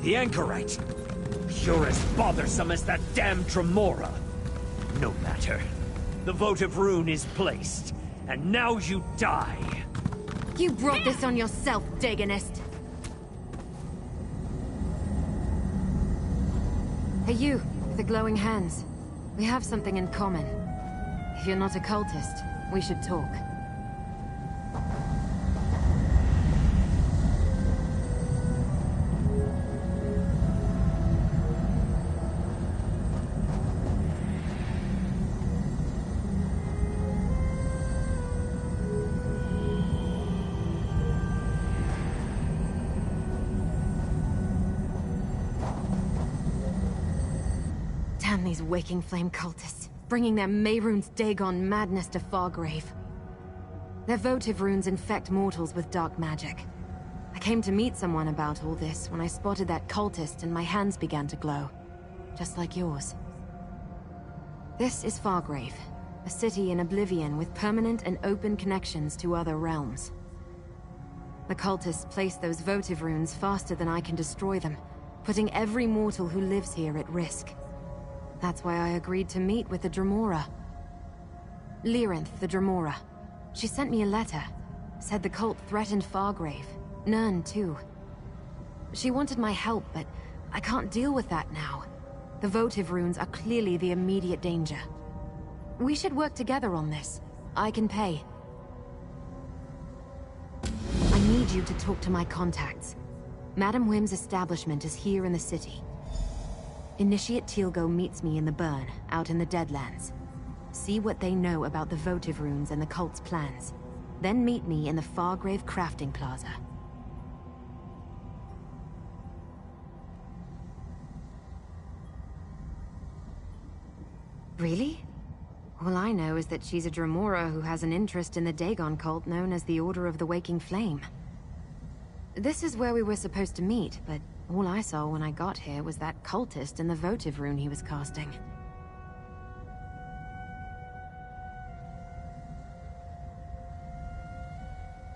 The anchorite. You're as bothersome as that damn Dremora. No matter. The votive rune is placed, and now you die. You brought this on yourself, Dagonist. Hey, you, with the glowing hands. We have something in common. If you're not a cultist, we should talk. Damn these Waking Flame cultists, bringing their Mehrunes Dagon madness to Fargrave. Their votive runes infect mortals with dark magic. I came to meet someone about all this when I spotted that cultist and my hands began to glow. Just like yours. This is Fargrave, a city in Oblivion with permanent and open connections to other realms. The cultists place those votive runes faster than I can destroy them, putting every mortal who lives here at risk. That's why I agreed to meet with the Dremora. Lyrinth, the Dremora. She sent me a letter. Said the cult threatened Fargrave. Nern, too. She wanted my help, but I can't deal with that now. The votive runes are clearly the immediate danger. We should work together on this. I can pay. I need you to talk to my contacts. Madam Wim's establishment is here in the city. Initiate Teal'co meets me in the burn, out in the Deadlands. See what they know about the votive runes and the cult's plans. Then meet me in the Fargrave Crafting Plaza. Really? All I know is that she's a Dremora who has an interest in the Dagon cult known as the Order of the Waking Flame. This is where we were supposed to meet, but all I saw when I got here was that cultist and the votive rune he was casting.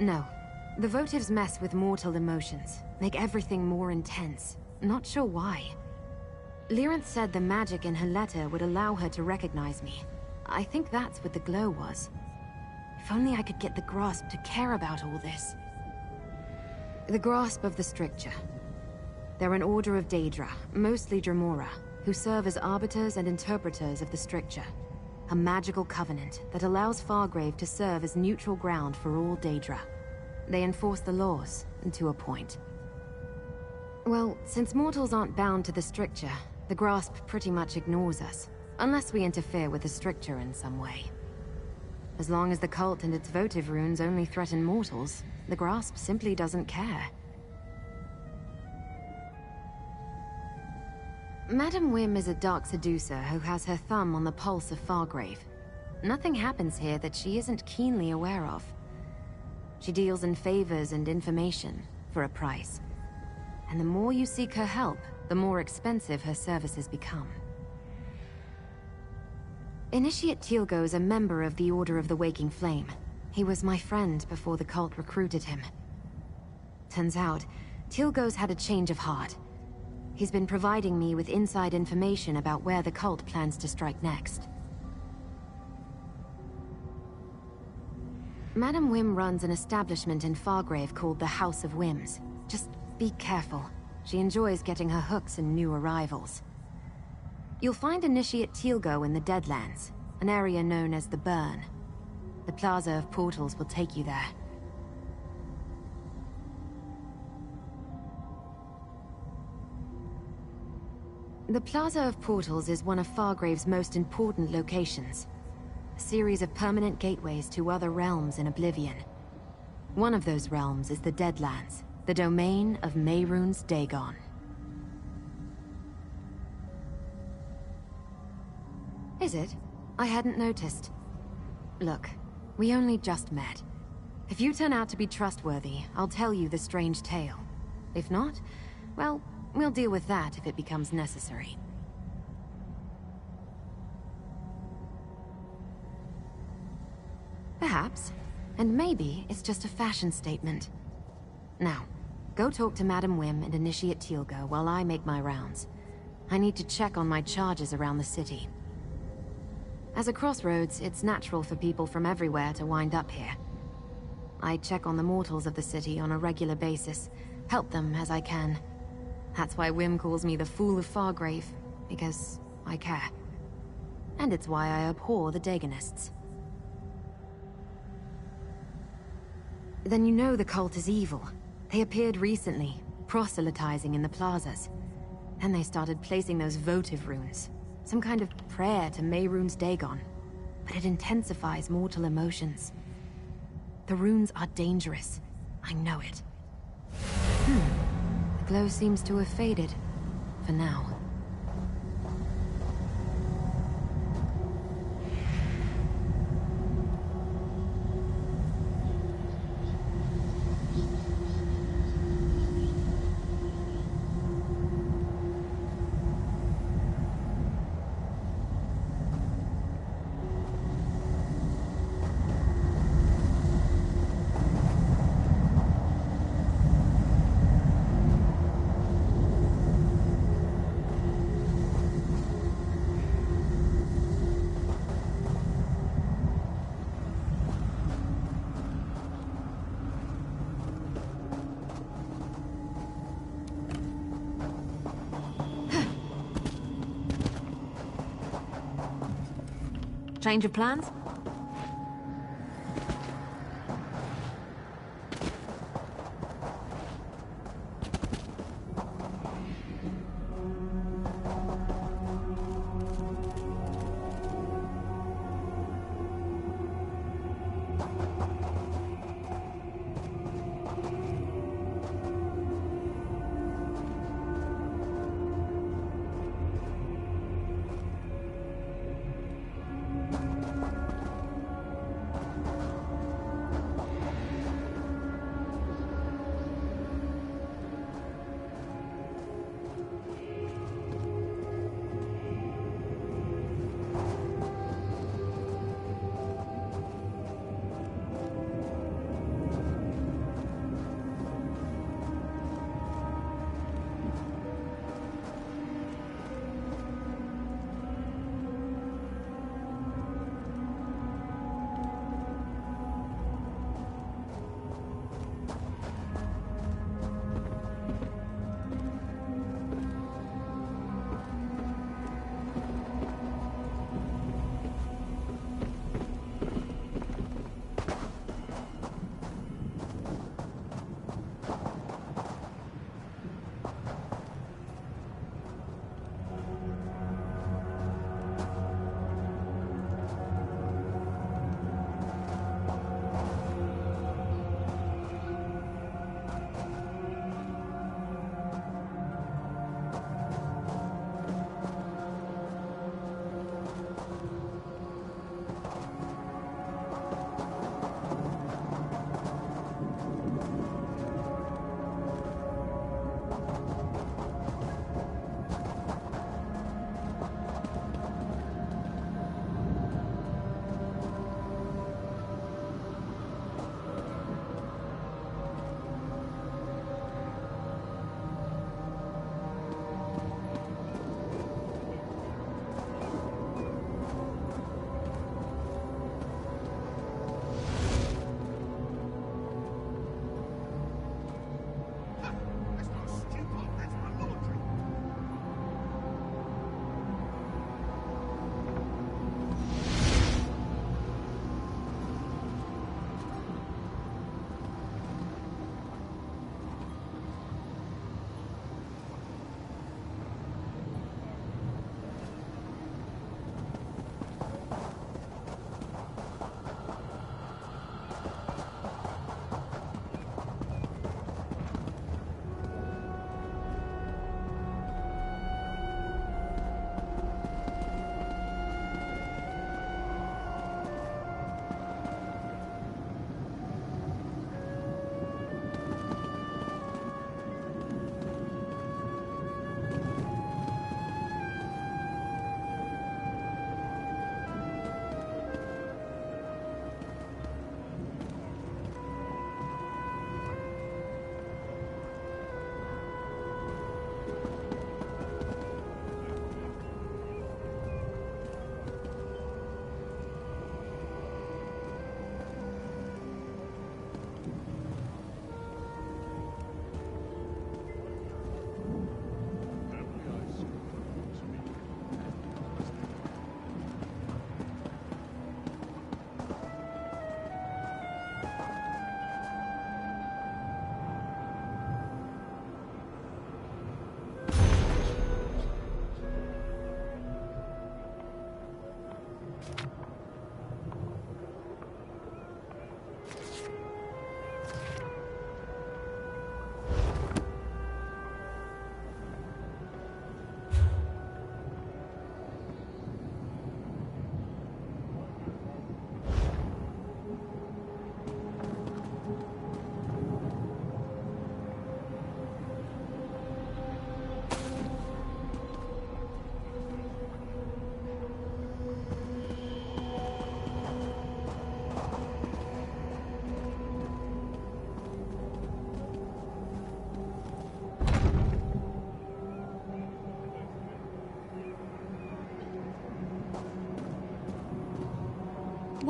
No. The votives mess with mortal emotions, make everything more intense. Not sure why. Lyrinth said the magic in her letter would allow her to recognize me. I think that's what the glow was. If only I could get the Grasp to care about all this. The Grasp of the Stricture. They're an order of Daedra, mostly Dremora, who serve as arbiters and interpreters of the Stricture. A magical covenant that allows Fargrave to serve as neutral ground for all Daedra. They enforce the laws, to a point. Well, since mortals aren't bound to the Stricture, the Grasp pretty much ignores us, unless we interfere with the Stricture in some way. As long as the cult and its votive runes only threaten mortals, the Grasp simply doesn't care. Madam Wim is a dark seducer who has her thumb on the pulse of Fargrave. Nothing happens here that she isn't keenly aware of. She deals in favors and information, for a price. And the more you seek her help, the more expensive her services become. Initiate Teal'co is a member of the Order of the Waking Flame. He was my friend before the cult recruited him. Turns out, Teal'co's had a change of heart. He's been providing me with inside information about where the cult plans to strike next. Madam Wim runs an establishment in Fargrave called the House of Whims. Just be careful. She enjoys getting her hooks in new arrivals. You'll find Initiate Teal'co in the Deadlands, an area known as the Burn. The Plaza of Portals will take you there. The Plaza of Portals is one of Fargrave's most important locations. A series of permanent gateways to other realms in Oblivion. One of those realms is the Deadlands, the domain of Mehrunes Dagon. Is it? I hadn't noticed. Look, we only just met. If you turn out to be trustworthy, I'll tell you the strange tale. If not, well, we'll deal with that if it becomes necessary. Perhaps. And maybe it's just a fashion statement. Now, Go talk to Madam Wim and Initiate Teal'co while I make my rounds. I need to check on my charges around the city. As a crossroads, it's natural for people from everywhere to wind up here. I check on the mortals of the city on a regular basis, help them as I can. That's why Wim calls me the Fool of Fargrave, because I care. And it's why I abhor the Dagonists. Then you know the cult is evil. They appeared recently, proselytizing in the plazas. Then they started placing those votive runes. Some kind of prayer to Mehrunes Dagon. But it intensifies mortal emotions. The runes are dangerous. I know it. The glow seems to have faded. For now. Change of plans?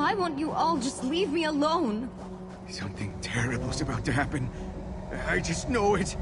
Why won't you all just leave me alone? Something terrible's about to happen. I just know it.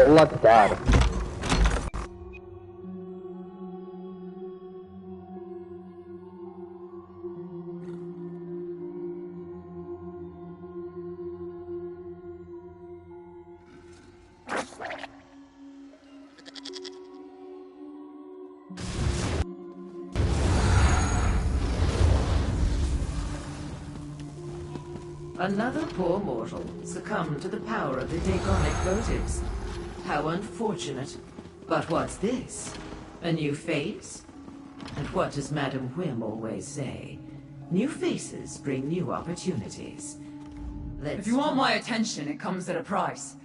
Good luck, Dad. Another poor mortal succumbed to the power of the Dagonic votives. How unfortunate. But what's this? A new face? And what does Madam Whim always say? New faces bring new opportunities. If you want my attention, it comes at a price.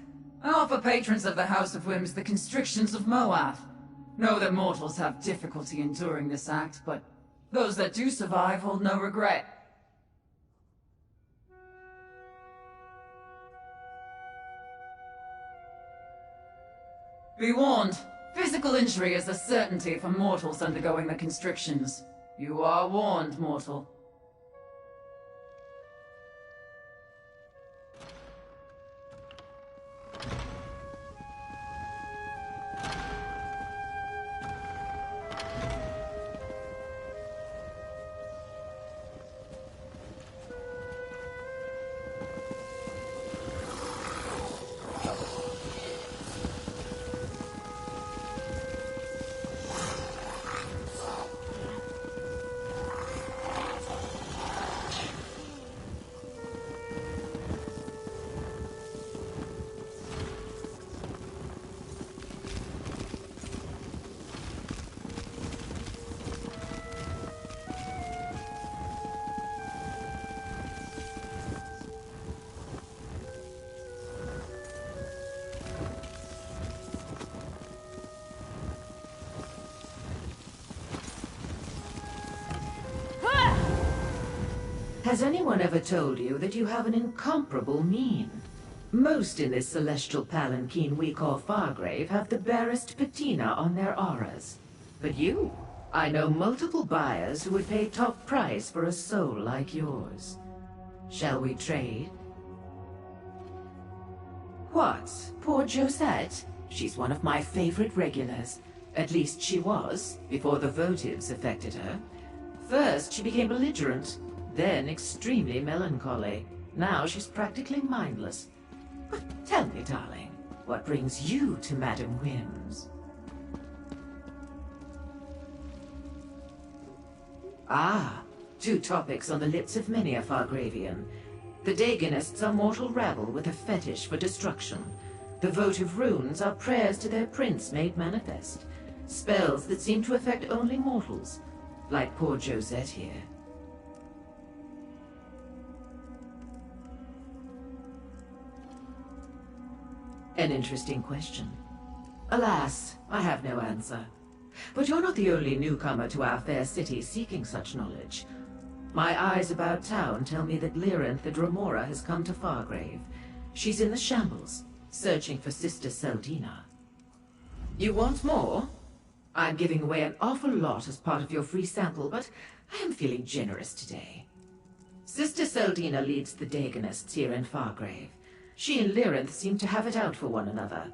I offer patrons of the House of Whims the constrictions of Moath. Know that mortals have difficulty enduring this act, but those that do survive hold no regret. Be warned, physical injury is a certainty for mortals undergoing the constrictions. You are warned, mortal. Has anyone ever told you that you have an incomparable mien? Most in this celestial palanquin we call Fargrave have the barest patina on their auras. But you? I know multiple buyers who would pay top price for a soul like yours. Shall we trade? What? Poor Josette? She's one of my favorite regulars. At least she was, before the votives affected her. First, she became belligerent. Then extremely melancholy. Now she's practically mindless. But tell me, darling, what brings you to Madam Whim's? Ah, two topics on the lips of many a Fargravian. The Dagonists are mortal rabble with a fetish for destruction. The votive runes are prayers to their prince made manifest. Spells that seem to affect only mortals, like poor Josette here. An interesting question. Alas, I have no answer. But you're not the only newcomer to our fair city seeking such knowledge. My eyes about town tell me that Lyranth the Dremora has come to Fargrave. She's in the shambles, searching for Sister Seldina. You want more? I'm giving away an awful lot as part of your free sample, but I am feeling generous today. Sister Seldina leads the Dagonists here in Fargrave. She and Lyranth seem to have it out for one another,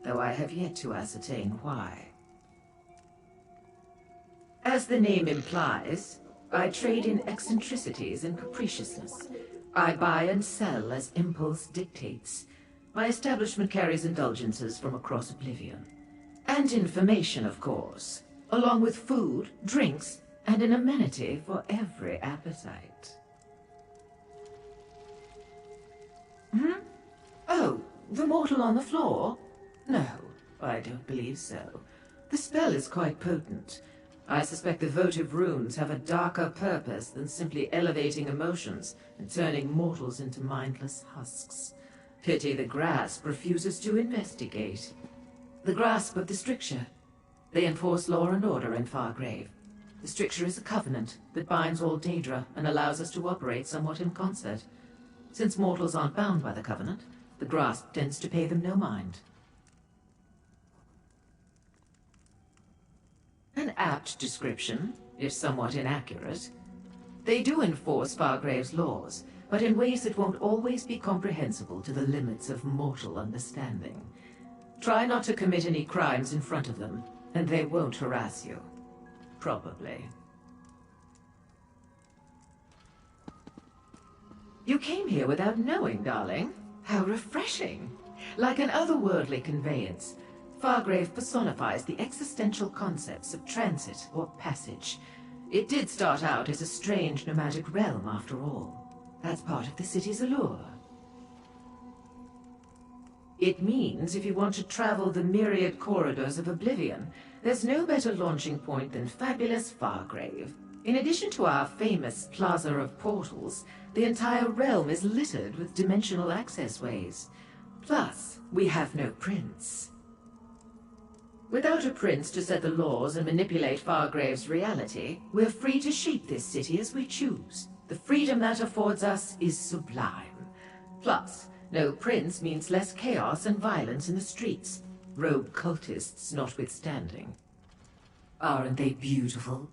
though I have yet to ascertain why. As the name implies, I trade in eccentricities and capriciousness. I buy and sell as impulse dictates. My establishment carries indulgences from across Oblivion. And information, of course, along with food, drinks, and an amenity for every appetite. Oh, the mortal on the floor? No, I don't believe so. The spell is quite potent. I suspect the votive runes have a darker purpose than simply elevating emotions and turning mortals into mindless husks. Pity the grasp refuses to investigate. The grasp of the stricture. They enforce law and order in Fargrave. The stricture is a covenant that binds all Daedra and allows us to operate somewhat in concert. Since mortals aren't bound by the covenant, the grasp tends to pay them no mind. An apt description, if somewhat inaccurate. They do enforce Fargrave's laws, but in ways that won't always be comprehensible to the limits of mortal understanding. Try not to commit any crimes in front of them, and they won't harass you. Probably. You came here without knowing, darling. How refreshing. Like an otherworldly conveyance, Fargrave personifies the existential concepts of transit or passage. It did start out as a strange nomadic realm, after all. That's part of the city's allure. It means if you want to travel the myriad corridors of Oblivion, there's no better launching point than fabulous Fargrave. In addition to our famous Plaza of Portals, the entire realm is littered with dimensional access ways. Plus, we have no prince. Without a prince to set the laws and manipulate Fargrave's reality, we're free to shape this city as we choose. The freedom that affords us is sublime. Plus, no prince means less chaos and violence in the streets, rogue cultists notwithstanding. Aren't they beautiful?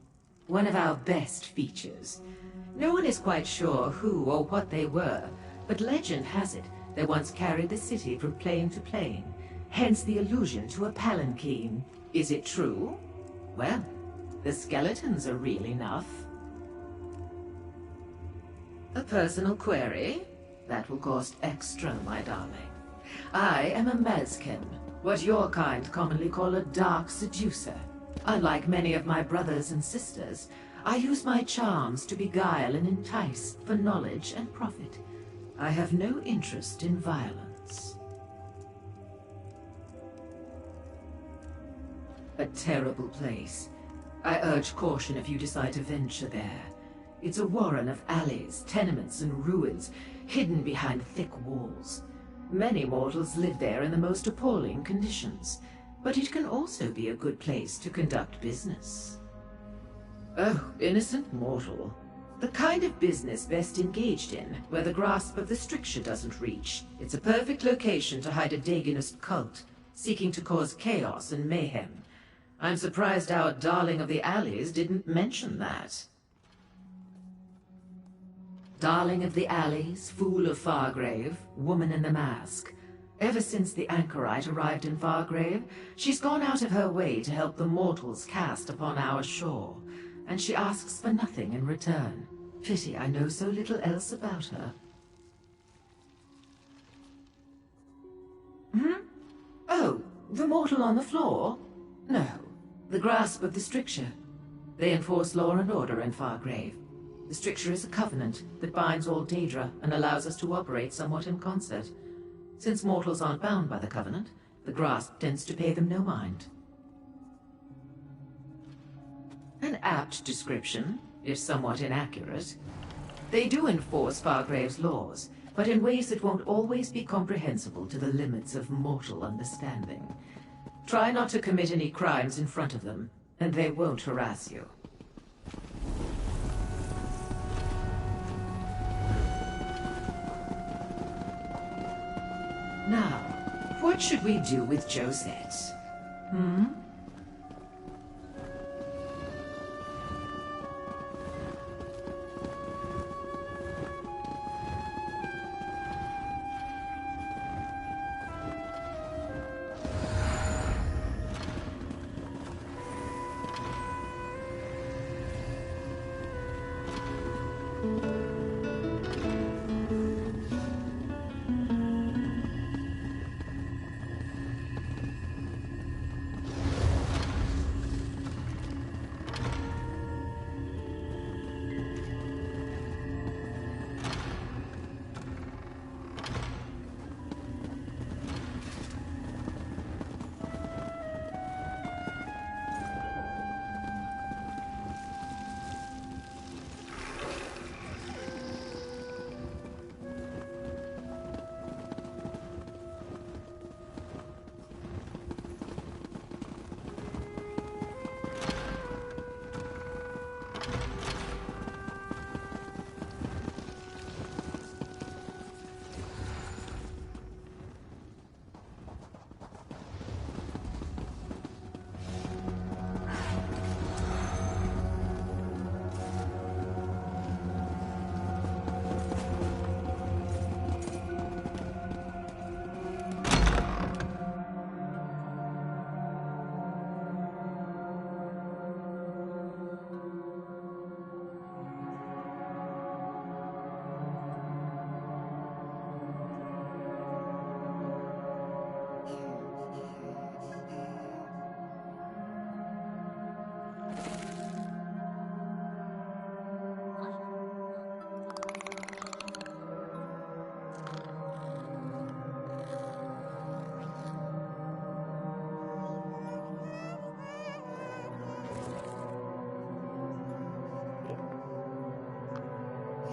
One of our best features. No one is quite sure who or what they were, but legend has it they once carried the city from plane to plane, hence the allusion to a palanquin. Is it true? Well, the skeletons are real enough. A personal query? That will cost extra, my darling. I am a Mazken, what your kind commonly call a dark seducer. Unlike many of my brothers and sisters, I use my charms to beguile and entice for knowledge and profit. I have no interest in violence. A terrible place. I urge caution if you decide to venture there. It's a warren of alleys, tenements, and ruins, hidden behind thick walls. Many mortals live there in the most appalling conditions, but it can also be a good place to conduct business. Oh, innocent mortal. The kind of business best engaged in, where the grasp of the stricture doesn't reach. It's a perfect location to hide a Dagonist cult, seeking to cause chaos and mayhem. I'm surprised our darling of the alleys didn't mention that. Darling of the alleys, fool of Fargrave, woman in the mask. Ever since the anchorite arrived in Fargrave, she's gone out of her way to help the mortals cast upon our shore, and she asks for nothing in return. Pity I know so little else about her. Oh, the mortal on the floor? No, the grasp of the stricture. They enforce law and order in Fargrave. The stricture is a covenant that binds all Daedra and allows us to operate somewhat in concert. Since mortals aren't bound by the covenant, the grasp tends to pay them no mind. An apt description, if somewhat inaccurate. They do enforce Fargrave's laws, but in ways that won't always be comprehensible to the limits of mortal understanding. Try not to commit any crimes in front of them, and they won't harass you. Now, what should we do with Josette? Hmm?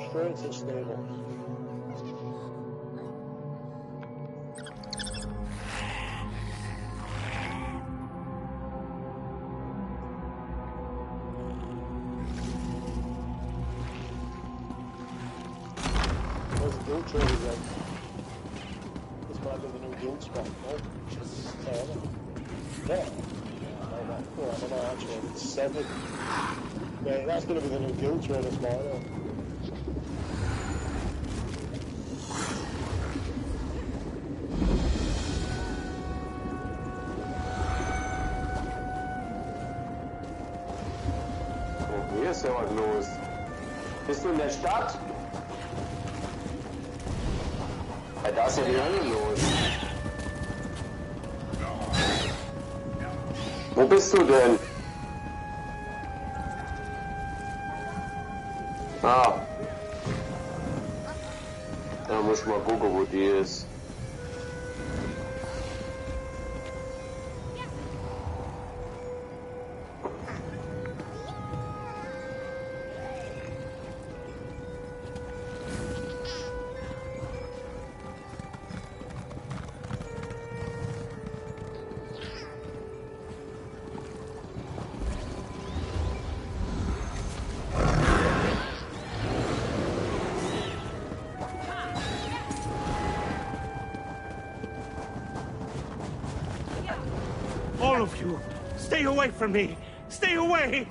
Straight to stable. There's a guild trade again. This might be the new guild spot. Oh, yeah. Oh, I don't know actually. It's 7. Yeah, that's going to be the new guild trader spot, isn't it? Hier ist ja was los. Bist du in der Stadt? Ja, da ist ja die Hölle los. Wo bist du denn? Ah. Da muss ich mal gucken, wo die ist. All of you, stay away from me! Stay away!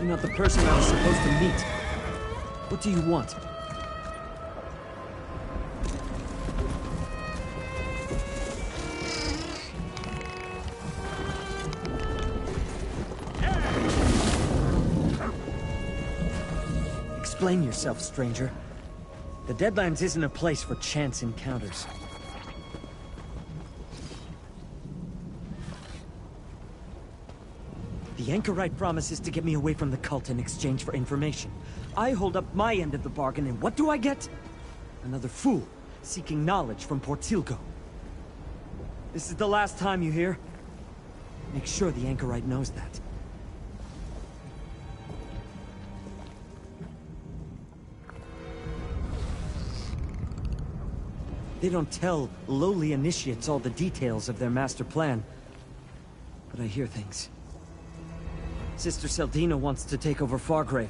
You're not the person I was supposed to meet. What do you want? Explain yourself, stranger. The Deadlands isn't a place for chance encounters. The Anchorite promises to get me away from the cult in exchange for information. I hold up my end of the bargain, and what do I get? Another fool, seeking knowledge from Portilgo. This is the last time, you hear? Make sure the Anchorite knows that. They don't tell lowly initiates all the details of their master plan. But I hear things. Sister Seldina wants to take over Fargrave.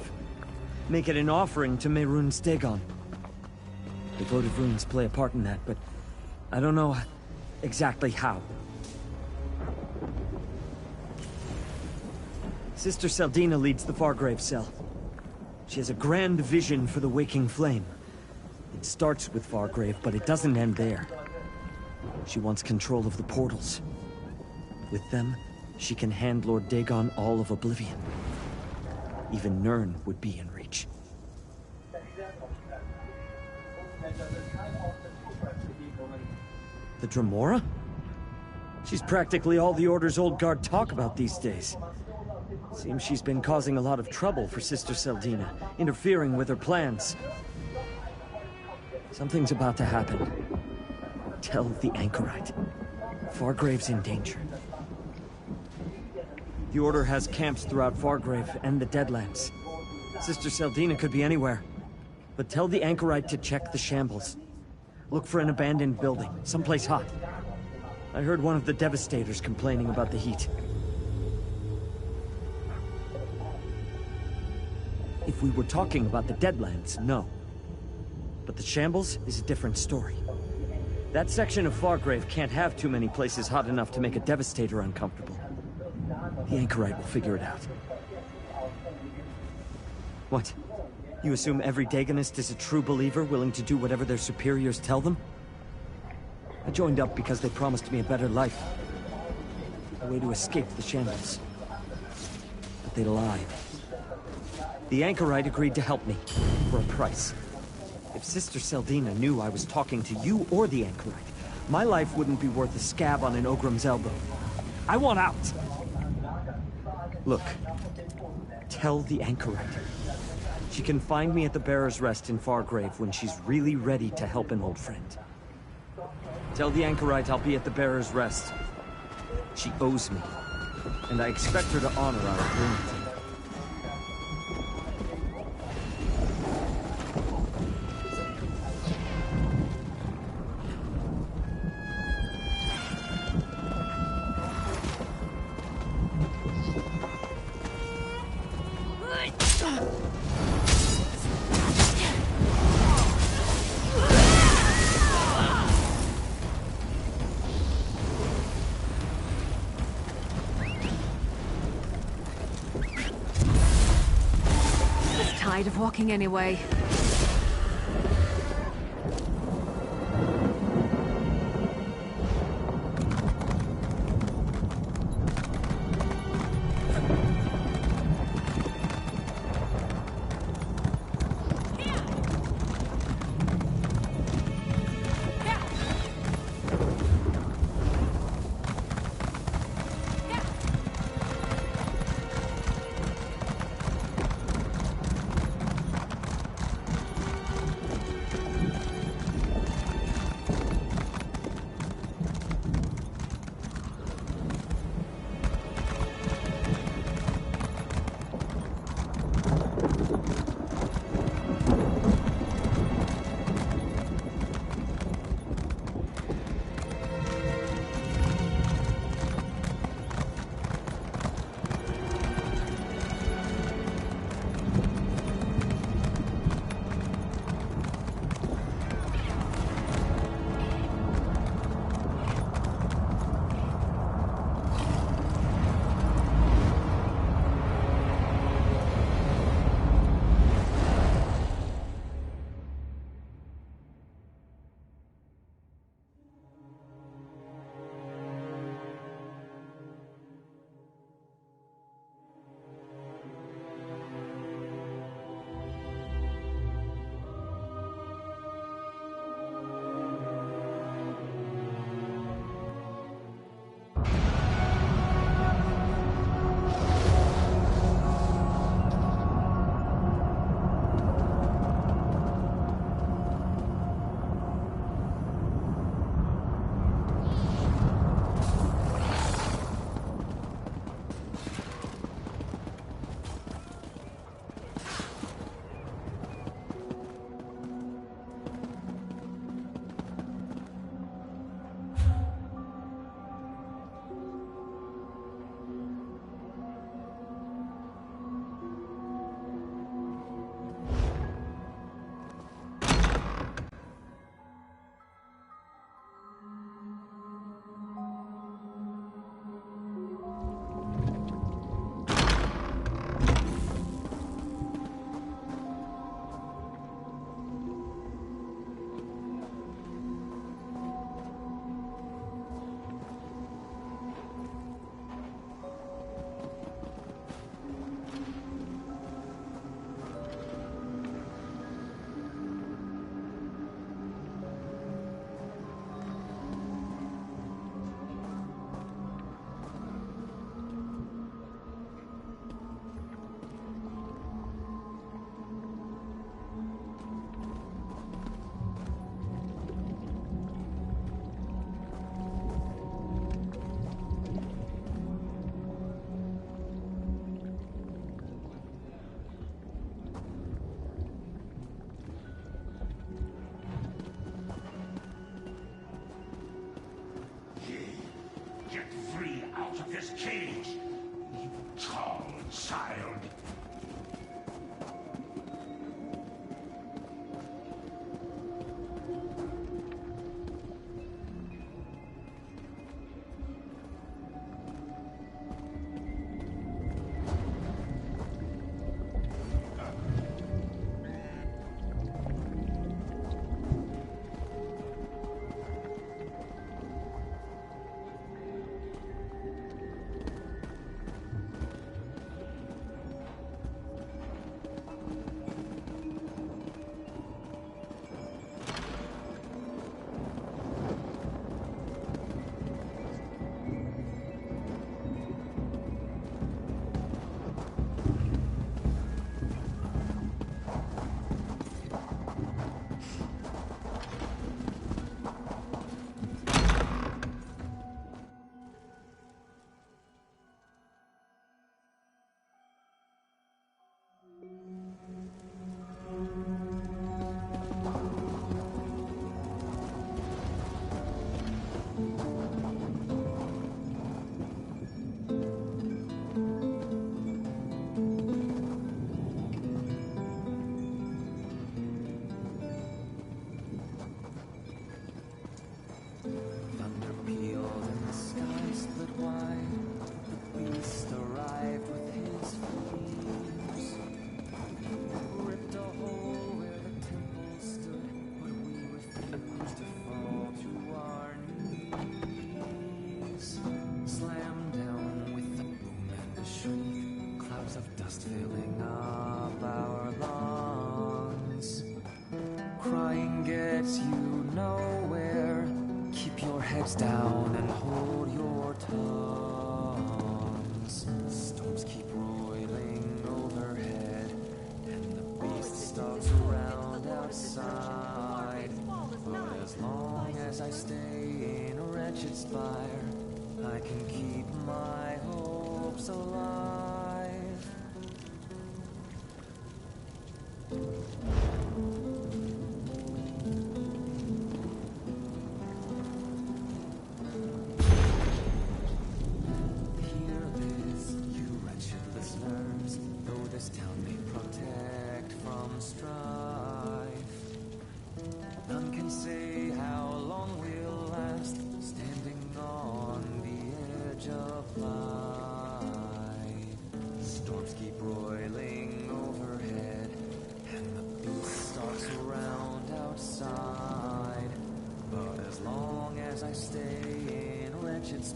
Make it an offering to Mehrunes Dagon. The votive runes play a part in that, but I don't know exactly how. Sister Seldina leads the Fargrave cell. She has a grand vision for the waking flame. It starts with Fargrave, but it doesn't end there. She wants control of the portals. With them, she can hand Lord Dagon all of Oblivion. Even Nirn would be in reach. The Dremora? She's practically all the Order's old guard talk about these days. Seems she's been causing a lot of trouble for Sister Seldina, interfering with her plans. Something's about to happen. Tell the Anchorite. Fargrave's in danger. The Order has camps throughout Fargrave and the Deadlands. Sister Seldina could be anywhere. But tell the Anchorite to check the shambles. Look for an abandoned building, someplace hot. I heard one of the Devastators complaining about the heat. If we were talking about the Deadlands, no. But the shambles is a different story. That section of Fargrave can't have too many places hot enough to make a Devastator uncomfortable. The Anchorite will figure it out. What? You assume every Dagonist is a true believer, willing to do whatever their superiors tell them? I joined up because they promised me a better life. A way to escape the shambles. But they lied. The anchorite agreed to help me, for a price. If Sister Seldina knew I was talking to you or the anchorite, my life wouldn't be worth a scab on an Ogrim's elbow. I want out! Look, tell the anchorite. She can find me at the Bearer's Rest in Fargrave when she's really ready to help an old friend. Tell the anchorite I'll be at the Bearer's Rest. She owes me, and I expect her to honor our agreement. Tired of walking anyway.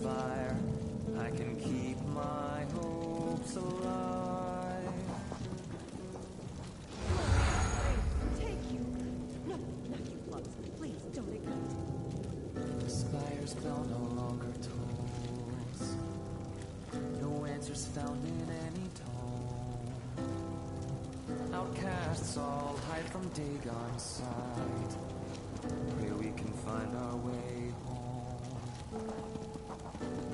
fire, I can keep my hopes alive. Take you. No, not you, Lux. Please don't ignite. The spire's bell no longer tolls. No answers found in any tome. Outcasts all hide from Dagon's sight. Pray we can find our way home.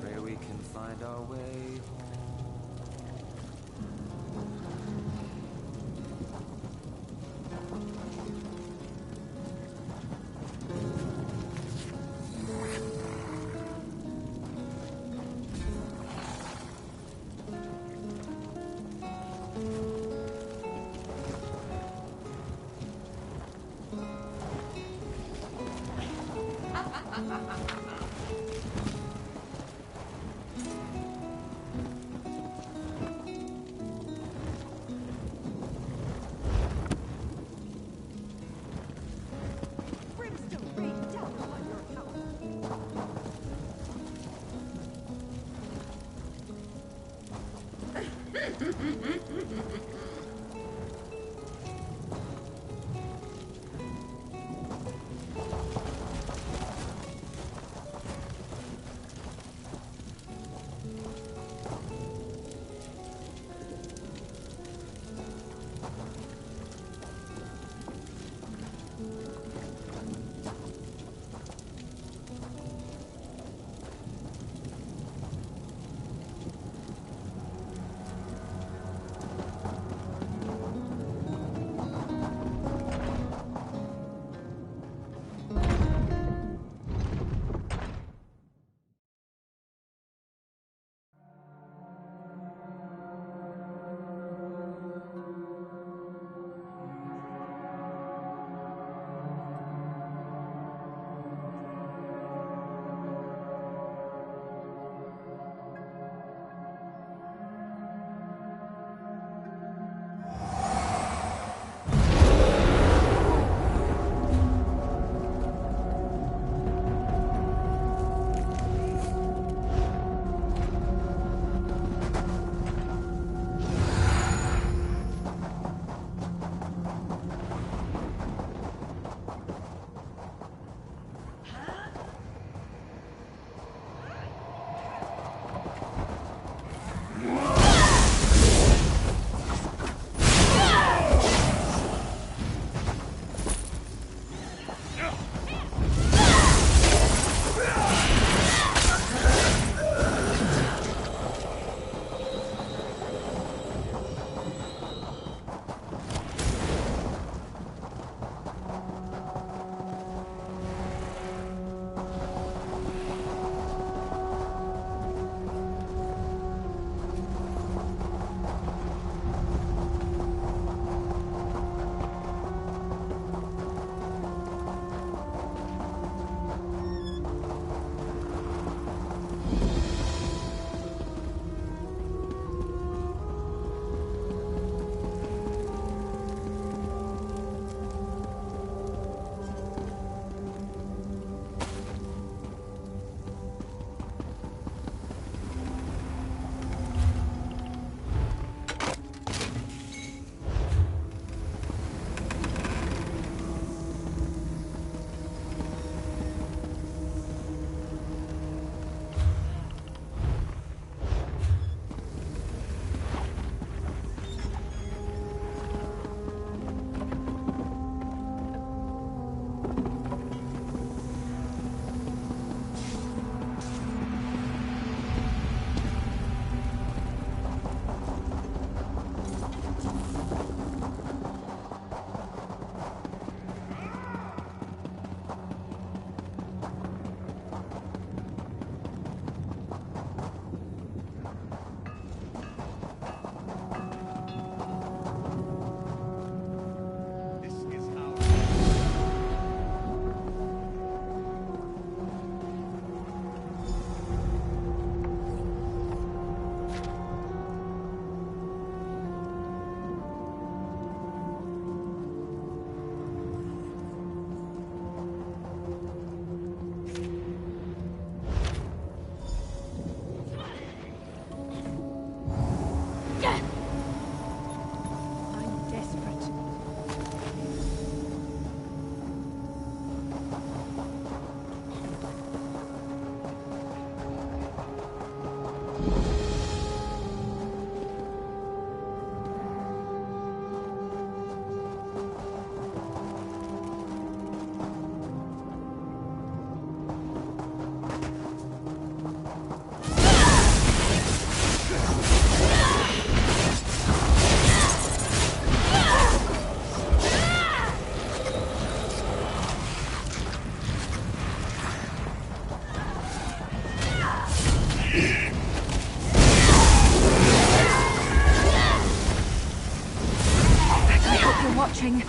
Pray we can find our way home. Brimstone rain down upon your house. watching.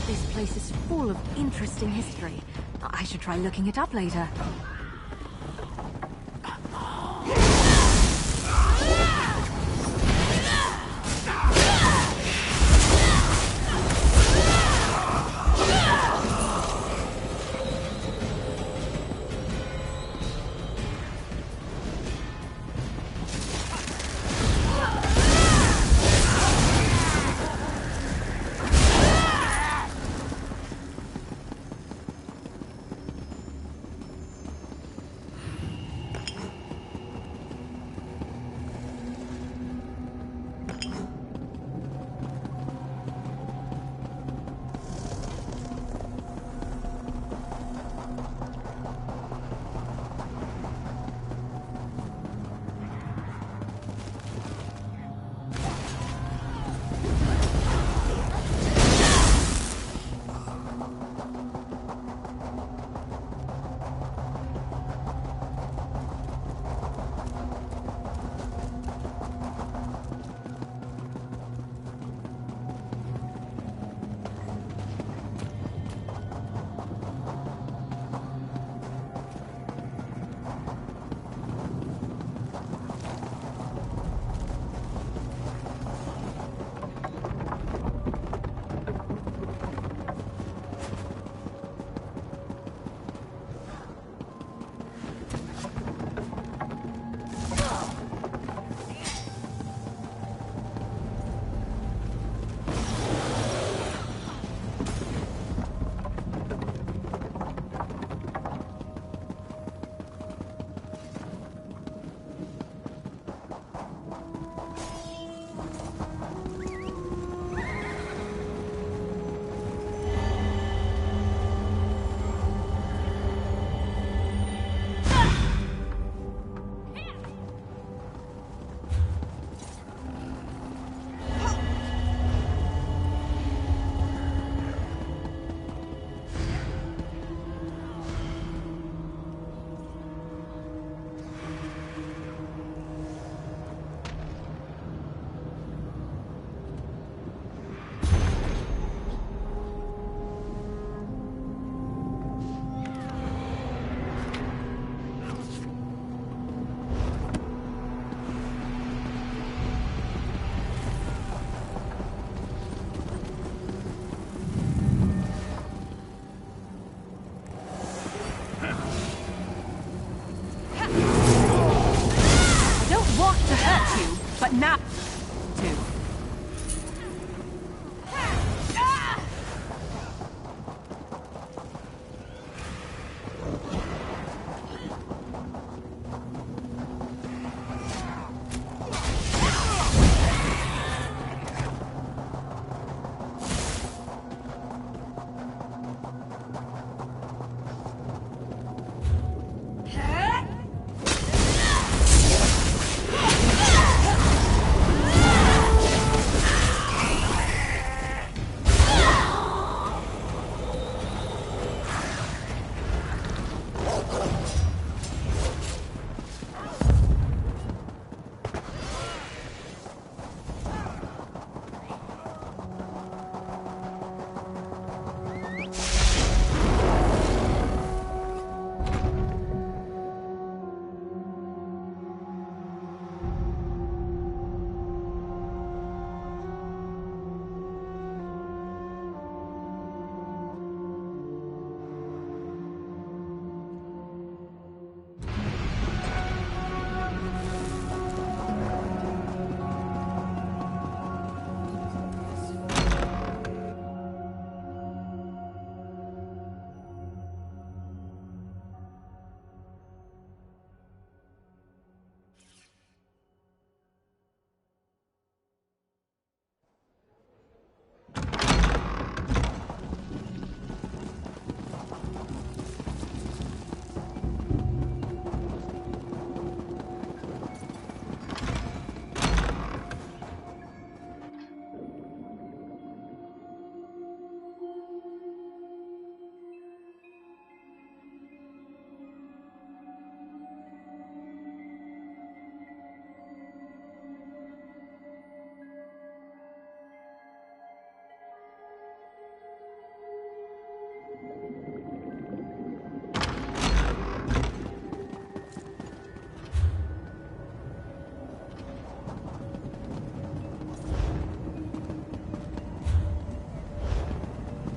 This place is full of interesting history. I should try looking it up later.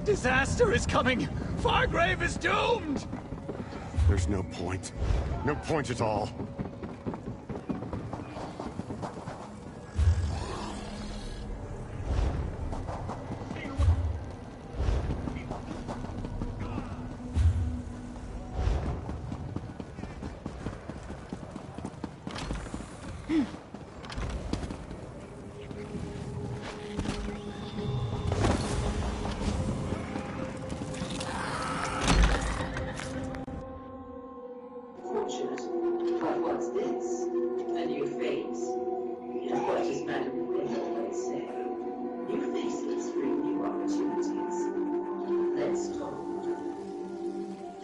Disaster is coming! Fargrave is doomed! There's no point. No point at all. But what's this? A new face? And what does Madame Wynne always say? New faces bring new opportunities. Let's talk.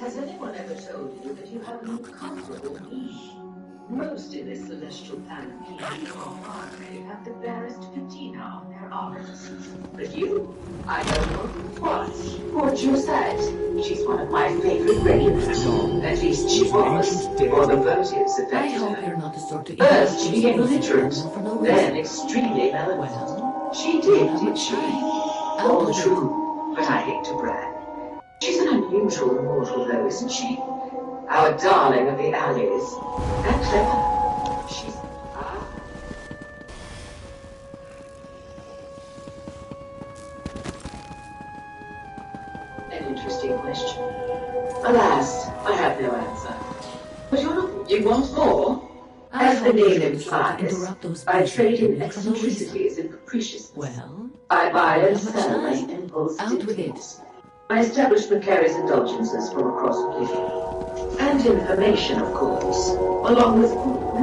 Has anyone ever told you that you have an incomparable niche? Most in this celestial planet have the barest patina on their arms. But you, I don't know what. Poor Josette. She's one of my favorite regulars. At least she was. For the motives affected I hope her. you're not the sort to First, she became belligerent, for no then reason. extremely mellow. Well, She did she? All true, but I hate to brag. She's an unusual mortal, though, isn't she? Our darling of the alleys. And clever. She's... An interesting question. Alas, I have no answer. But you want more? As the name implies, I trade in eccentricities and capriciousness. well, I buy and How much sell my time? impulse Out with it. dictates. My establishment carries indulgences from across oblivion. And information, of course. Along with... Oh,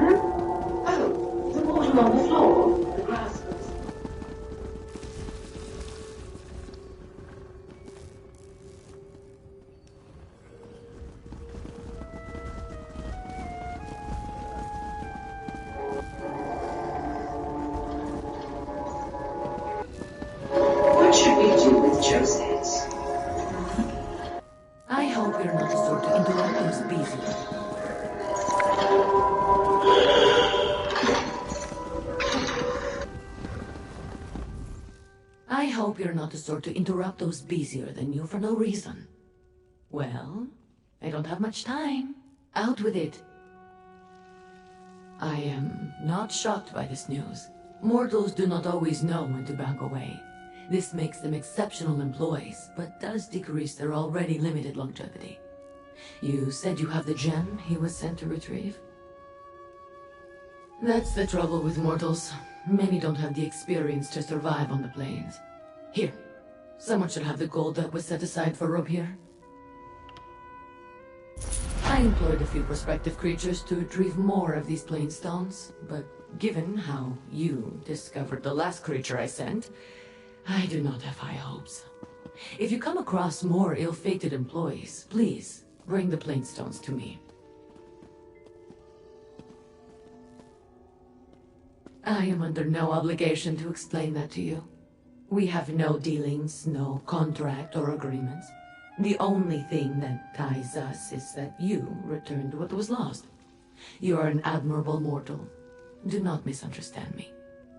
the mortal on the floor. The grass was... What should we do with Josette? I hope you're not the sort to interrupt those busy. I hope you're not the sort to interrupt those busier than you for no reason. Well, I don't have much time. Out with it. I am not shocked by this news. Mortals do not always know when to back away. This makes them exceptional employees, but does decrease their already limited longevity. You said you have the gem he was sent to retrieve? That's the trouble with mortals. Many don't have the experience to survive on the plains. Here, someone should have the gold that was set aside for Rob here. I employed a few prospective creatures to retrieve more of these plain stones, but given how you discovered the last creature I sent, I do not have high hopes. If you come across more ill-fated employees, please bring the plainstones to me. I am under no obligation to explain that to you. We have no dealings, no contract or agreements. The only thing that ties us is that you returned what was lost. You are an admirable mortal. Do not misunderstand me.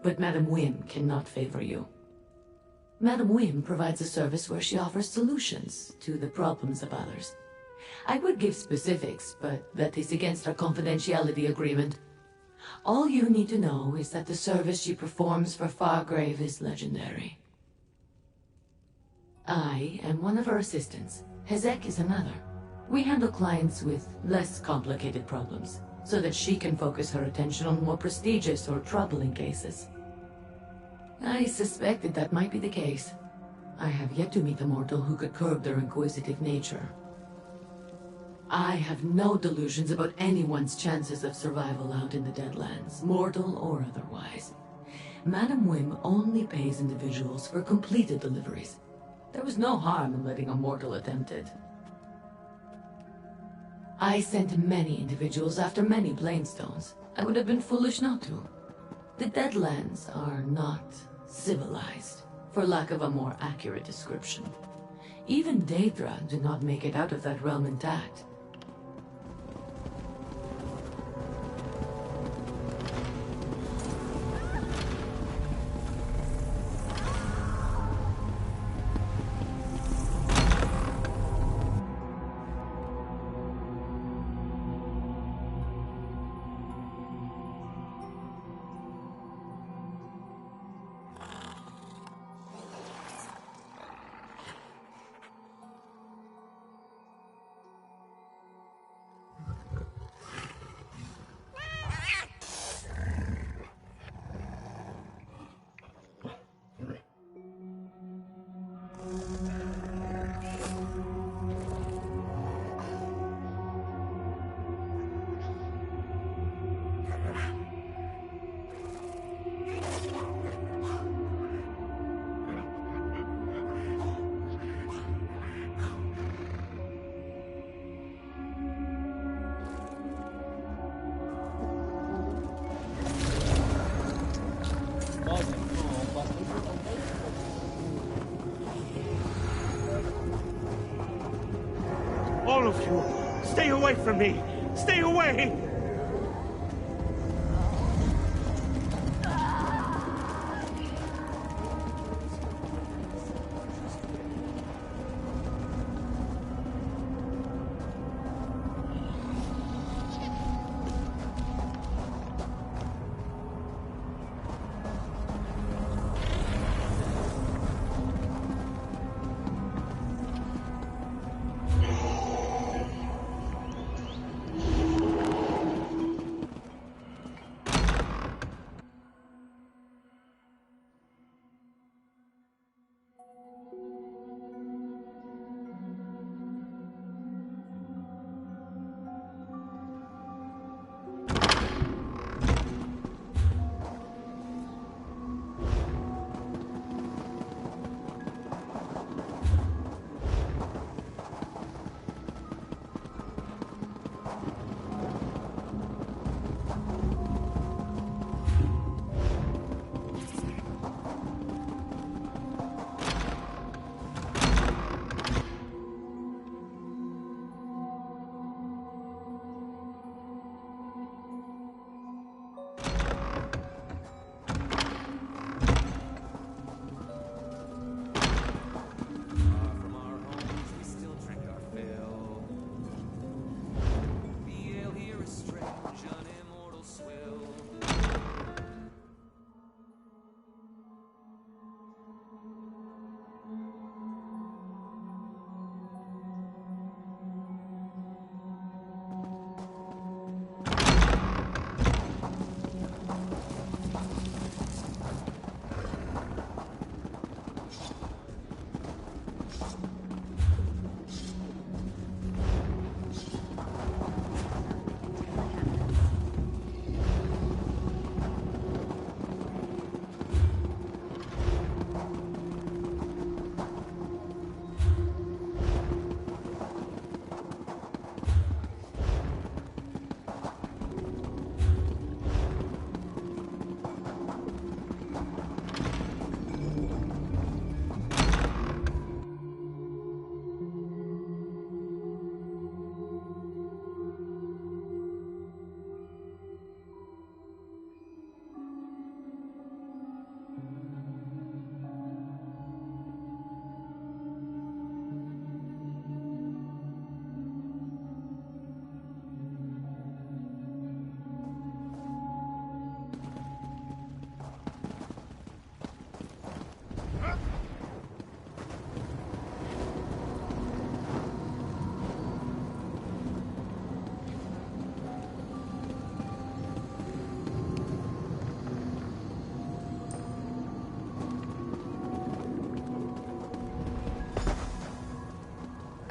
But Madame Wynne cannot favor you. Madame Wynne provides a service where she offers solutions to the problems of others. I would give specifics, but that is against our confidentiality agreement. All you need to know is that the service she performs for Fargrave is legendary. I am one of her assistants. Hezek is another. We handle clients with less complicated problems, so that she can focus her attention on more prestigious or troubling cases. I suspected that might be the case. I have yet to meet a mortal who could curb their inquisitive nature. I have no delusions about anyone's chances of survival out in the Deadlands, mortal or otherwise. Madame Wynne only pays individuals for completed deliveries. There was no harm in letting a mortal attempt it. I sent many individuals after many plainstones. I would have been foolish not to. The Deadlands are not civilized, for lack of a more accurate description. Even Daedra did not make it out of that realm intact. All of you, stay away from me! Stay away!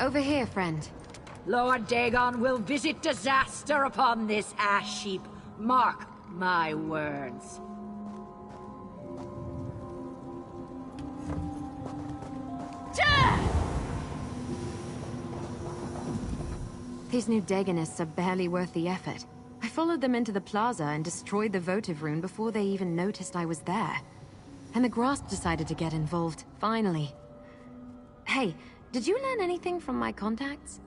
Over here, friend. Lord Dagon will visit disaster upon this ash heap. Mark my words. These new Dagonists are barely worth the effort. I followed them into the plaza and destroyed the votive rune before they even noticed I was there. And the Grasp decided to get involved, finally. Hey, Did you learn anything from my contacts?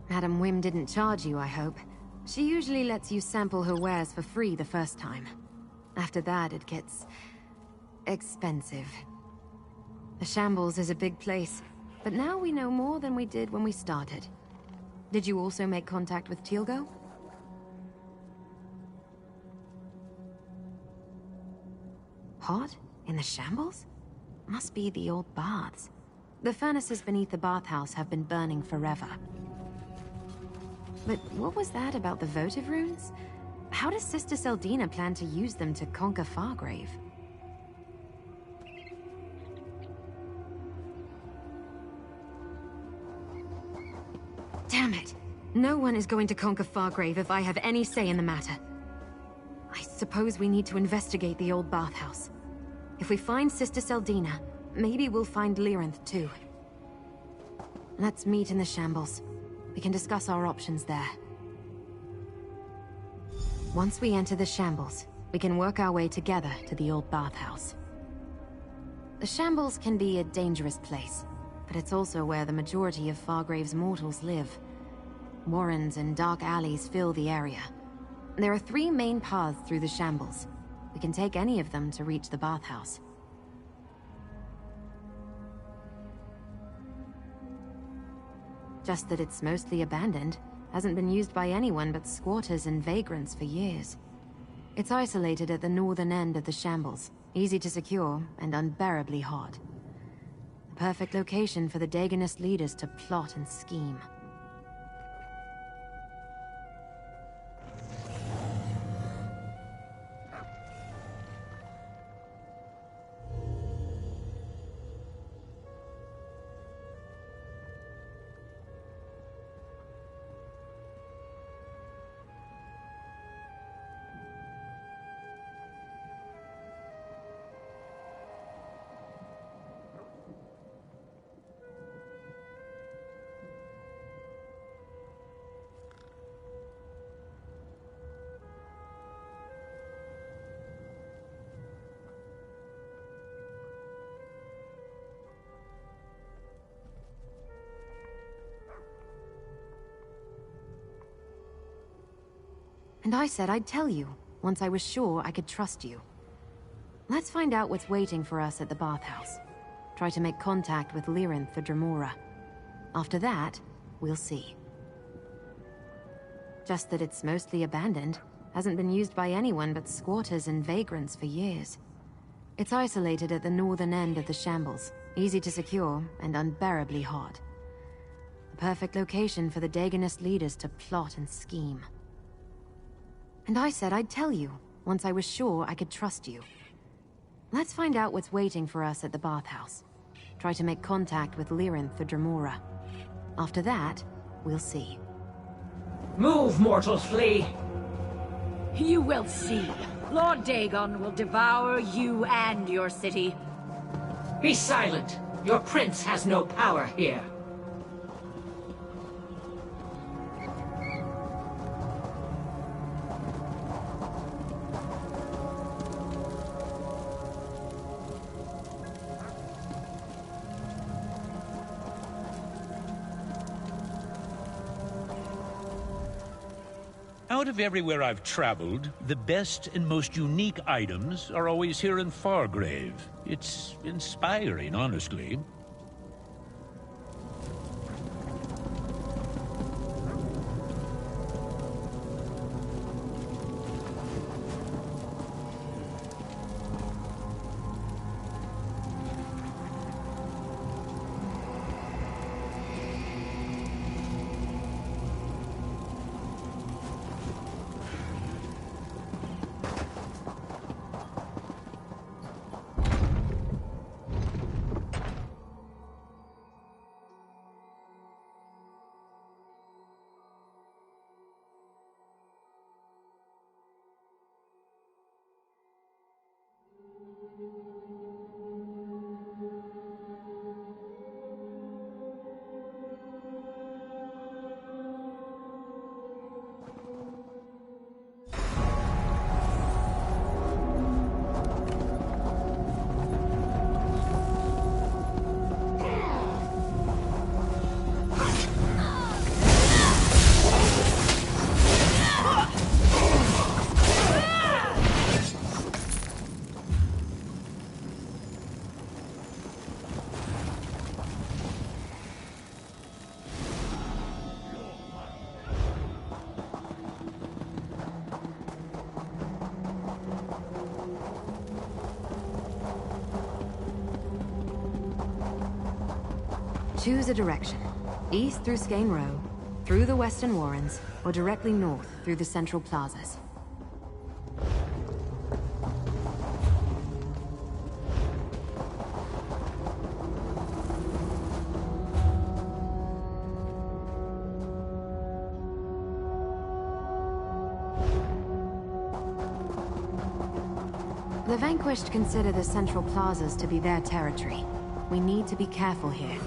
Madam Wim didn't charge you, I hope. She usually lets you sample her wares for free the first time. After that, it gets expensive. The Shambles is a big place, but now we know more than we did when we started. Did you also make contact with Teal'co? Hot? In the Shambles? Must be the old baths. The furnaces beneath the bathhouse have been burning forever. But what was that about the votive runes? How does Sister Seldina plan to use them to conquer Fargrave? Damn it! No one is going to conquer Fargrave if I have any say in the matter. I suppose we need to investigate the old bathhouse. If we find Sister Seldina, maybe we'll find Lyrinth too. Let's meet in the Shambles. We can discuss our options there. Once we enter the Shambles, we can work our way together to the old bathhouse. The Shambles can be a dangerous place, but it's also where the majority of Fargrave's mortals live. Warrens and dark alleys fill the area. There are 3 main paths through the Shambles. We can take any of them to reach the bathhouse. Just that it's mostly abandoned, hasn't been used by anyone but squatters and vagrants for years. It's isolated at the northern end of the Shambles, easy to secure and unbearably hot. The perfect location for the Dagonist leaders to plot and scheme. And I said I'd tell you, once I was sure I could trust you. Let's find out what's waiting for us at the bathhouse. Try to make contact with Lyrinth for Dremora. After that, we'll see. Just that it's mostly abandoned, hasn't been used by anyone but squatters and vagrants for years. It's isolated at the northern end of the Shambles, easy to secure and unbearably hot. The perfect location for the Dagonist leaders to plot and scheme. And I said I'd tell you, once I was sure I could trust you. Let's find out what's waiting for us at the bathhouse. Try to make contact with Lyrinth for Dremora. After that, we'll see. Move, mortals, flee! You will see. Lord Dagon will devour you and your city. Be silent! Your prince has no power here. Out of everywhere I've traveled, the best and most unique items are always here in Fargrave. It's inspiring, honestly. Choose a direction. East through Skane Row, through the Western Warrens, or directly north through the Central Plazas. The Vanquished consider the Central Plazas to be their territory. We need to be careful here.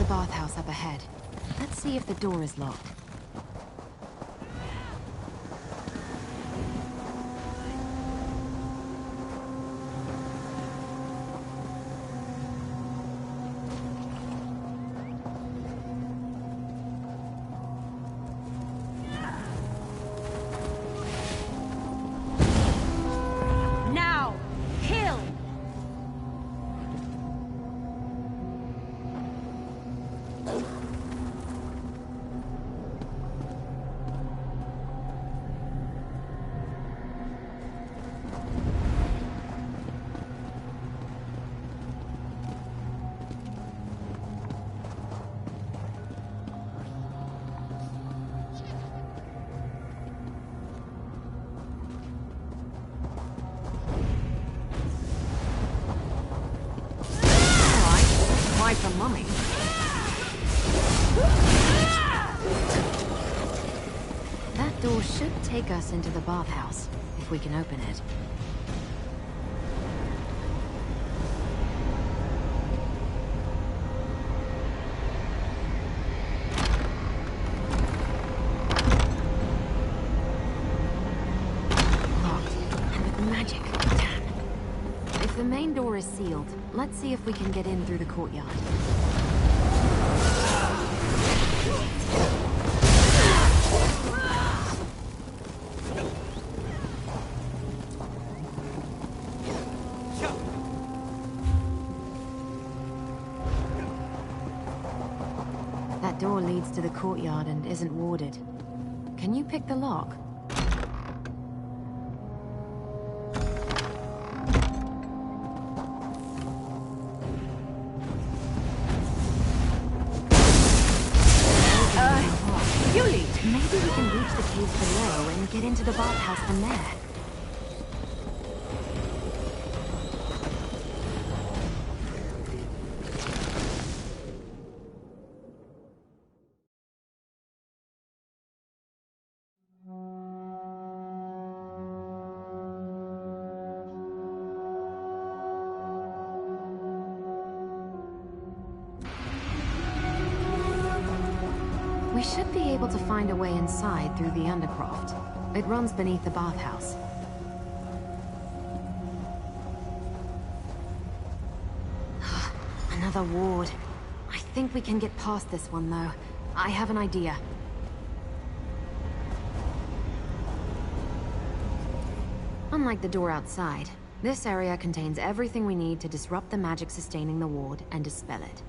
Bathhouse up ahead. Let's see if the door is locked. Now! Kill! Try for mummy. That door should take us into the bathhouse, if we can open it. Locked, and with magic. Damn. If the main door is sealed, let's see if we can get in through the courtyard. That door leads to the courtyard and isn't warded. Can you pick the lock? You lead. Maybe we can reach the caves below and get into the bathhouse from there. We should be able to find a way inside through the undercroft. It runs beneath the bathhouse. Another ward. I think we can get past this one, though. I have an idea. Unlike the door outside, this area contains everything we need to disrupt the magic sustaining the ward and dispel it.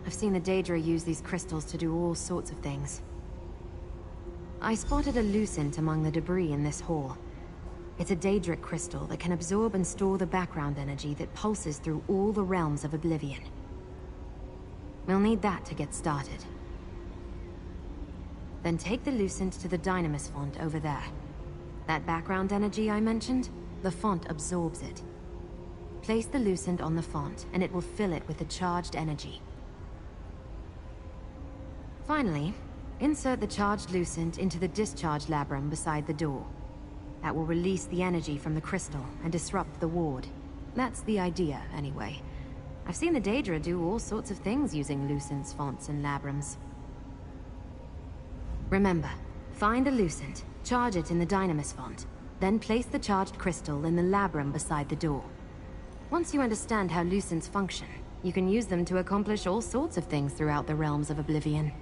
I've seen the Daedra use these crystals to do all sorts of things. I spotted a lucent among the debris in this hall. It's a Daedric crystal that can absorb and store the background energy that pulses through all the realms of Oblivion. We'll need that to get started. Then take the Lucent to the Dynamis font over there. That background energy I mentioned, the font absorbs it. Place the Lucent on the font, and it will fill it with the charged energy. Finally, insert the charged Lucent into the discharge labrum beside the door. That will release the energy from the crystal and disrupt the ward. That's the idea, anyway. I've seen the Daedra do all sorts of things using Lucents, fonts, and labrums. Remember, find a Lucent, charge it in the Dynamis font, then place the charged crystal in the labrum beside the door. Once you understand how Lucents function, you can use them to accomplish all sorts of things throughout the realms of Oblivion.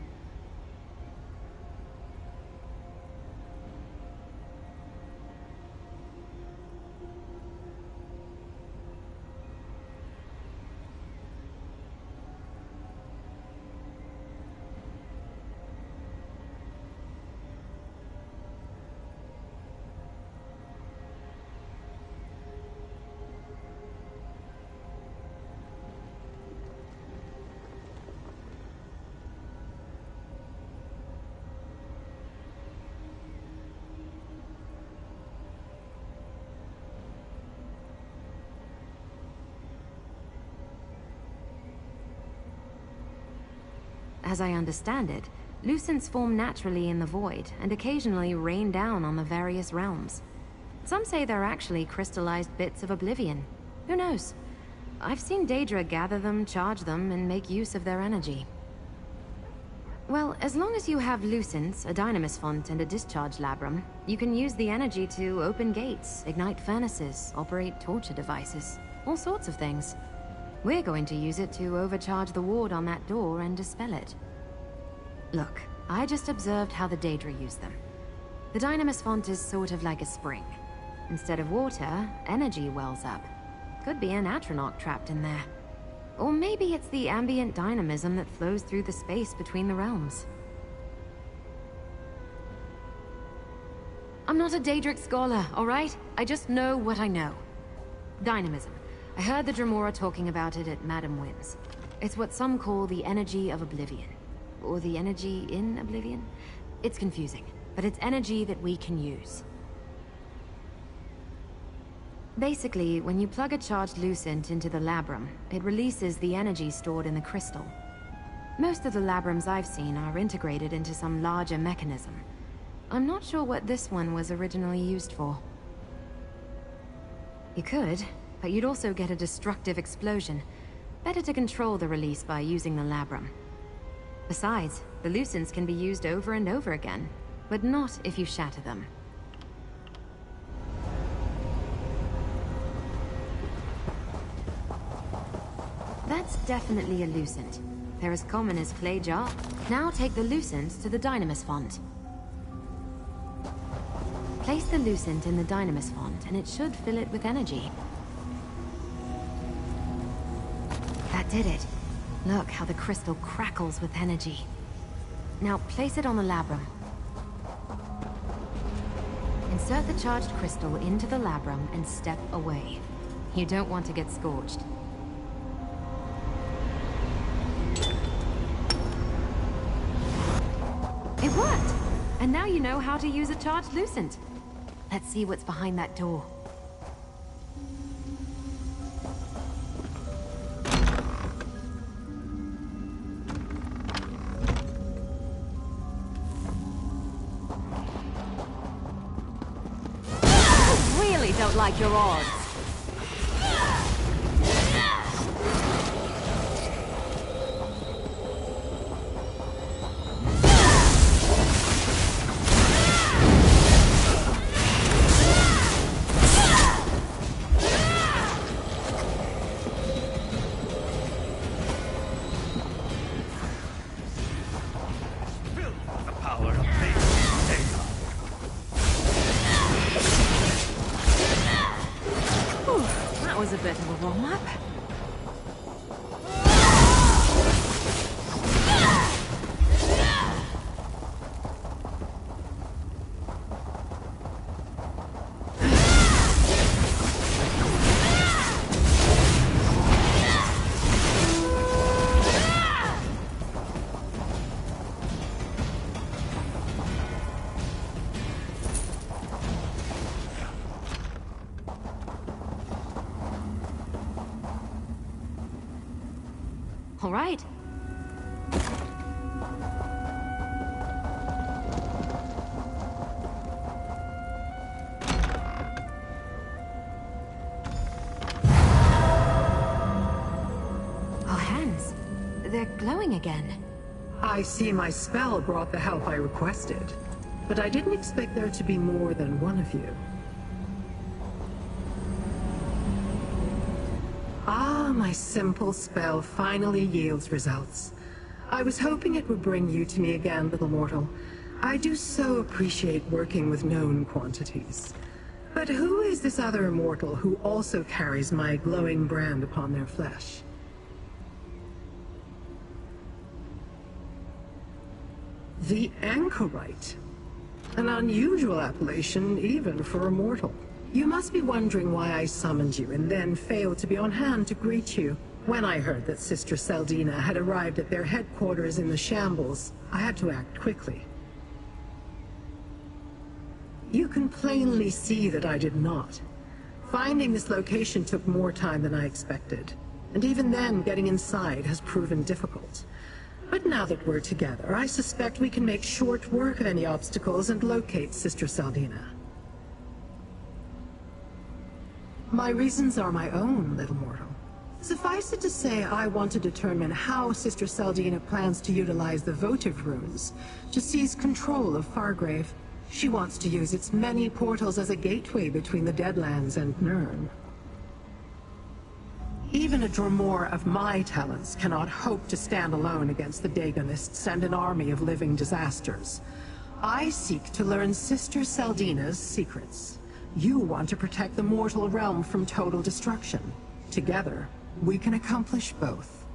As I understand it, Lucents form naturally in the void and occasionally rain down on the various realms. Some say they're actually crystallized bits of Oblivion. Who knows? I've seen Daedra gather them, charge them, and make use of their energy. Well, as long as you have Lucents, a Dynamis font, and a discharge labrum, you can use the energy to open gates, ignite furnaces, operate torture devices, all sorts of things. We're going to use it to overcharge the ward on that door and dispel it. Look, I just observed how the Daedra use them. The Dynamis font is sort of like a spring. Instead of water, energy wells up. Could be an Atronach trapped in there. Or maybe it's the ambient dynamism that flows through the space between the realms. I'm not a Daedric scholar, alright? I just know what I know. Dynamism. I heard the Dremora talking about it at Madame Wim's. It's what some call the energy of Oblivion. Or the energy in Oblivion? It's confusing, but it's energy that we can use. Basically, when you plug a charged Lucent into the labrum, it releases the energy stored in the crystal. Most of the labrums I've seen are integrated into some larger mechanism. I'm not sure what this one was originally used for. You could, but you'd also get a destructive explosion. Better to control the release by using the labrum. Besides, the Lucents can be used over and over again, but not if you shatter them. That's definitely a Lucent. They're as common as clay jar. Now take the Lucent to the Dynamis font. Place the Lucent in the Dynamis font, and it should fill it with energy. That did it. Look how the crystal crackles with energy. Now place it on the labrum. Insert the charged crystal into the labrum and step away. You don't want to get scorched. It worked! And now you know how to use a charged Lucent. Let's see what's behind that door. Really don't like your odds. A bit of a warm-up. All right. Oh, hands. They're glowing again. I see my spell brought the help I requested, but I didn't expect there to be more than one of you. Ah, my simple spell finally yields results. I was hoping it would bring you to me again, little mortal. I do so appreciate working with known quantities. But who is this other mortal who also carries my glowing brand upon their flesh? The Anchorite. An unusual appellation even for a mortal. You must be wondering why I summoned you and then failed to be on hand to greet you. When I heard that Sister Seldina had arrived at their headquarters in the Shambles, I had to act quickly. You can plainly see that I did not. Finding this location took more time than I expected, and even then getting inside has proven difficult. But now that we're together, I suspect we can make short work of any obstacles and locate Sister Seldina. My reasons are my own, little mortal. Suffice it to say, I want to determine how Sister Seldina plans to utilize the votive runes to seize control of Fargrave. She wants to use its many portals as a gateway between the Deadlands and Nirn. Even a Dremor of my talents cannot hope to stand alone against the Dagonists and an army of living disasters. I seek to learn Sister Seldina's secrets. You want to protect the mortal realm from total destruction. Together, we can accomplish both.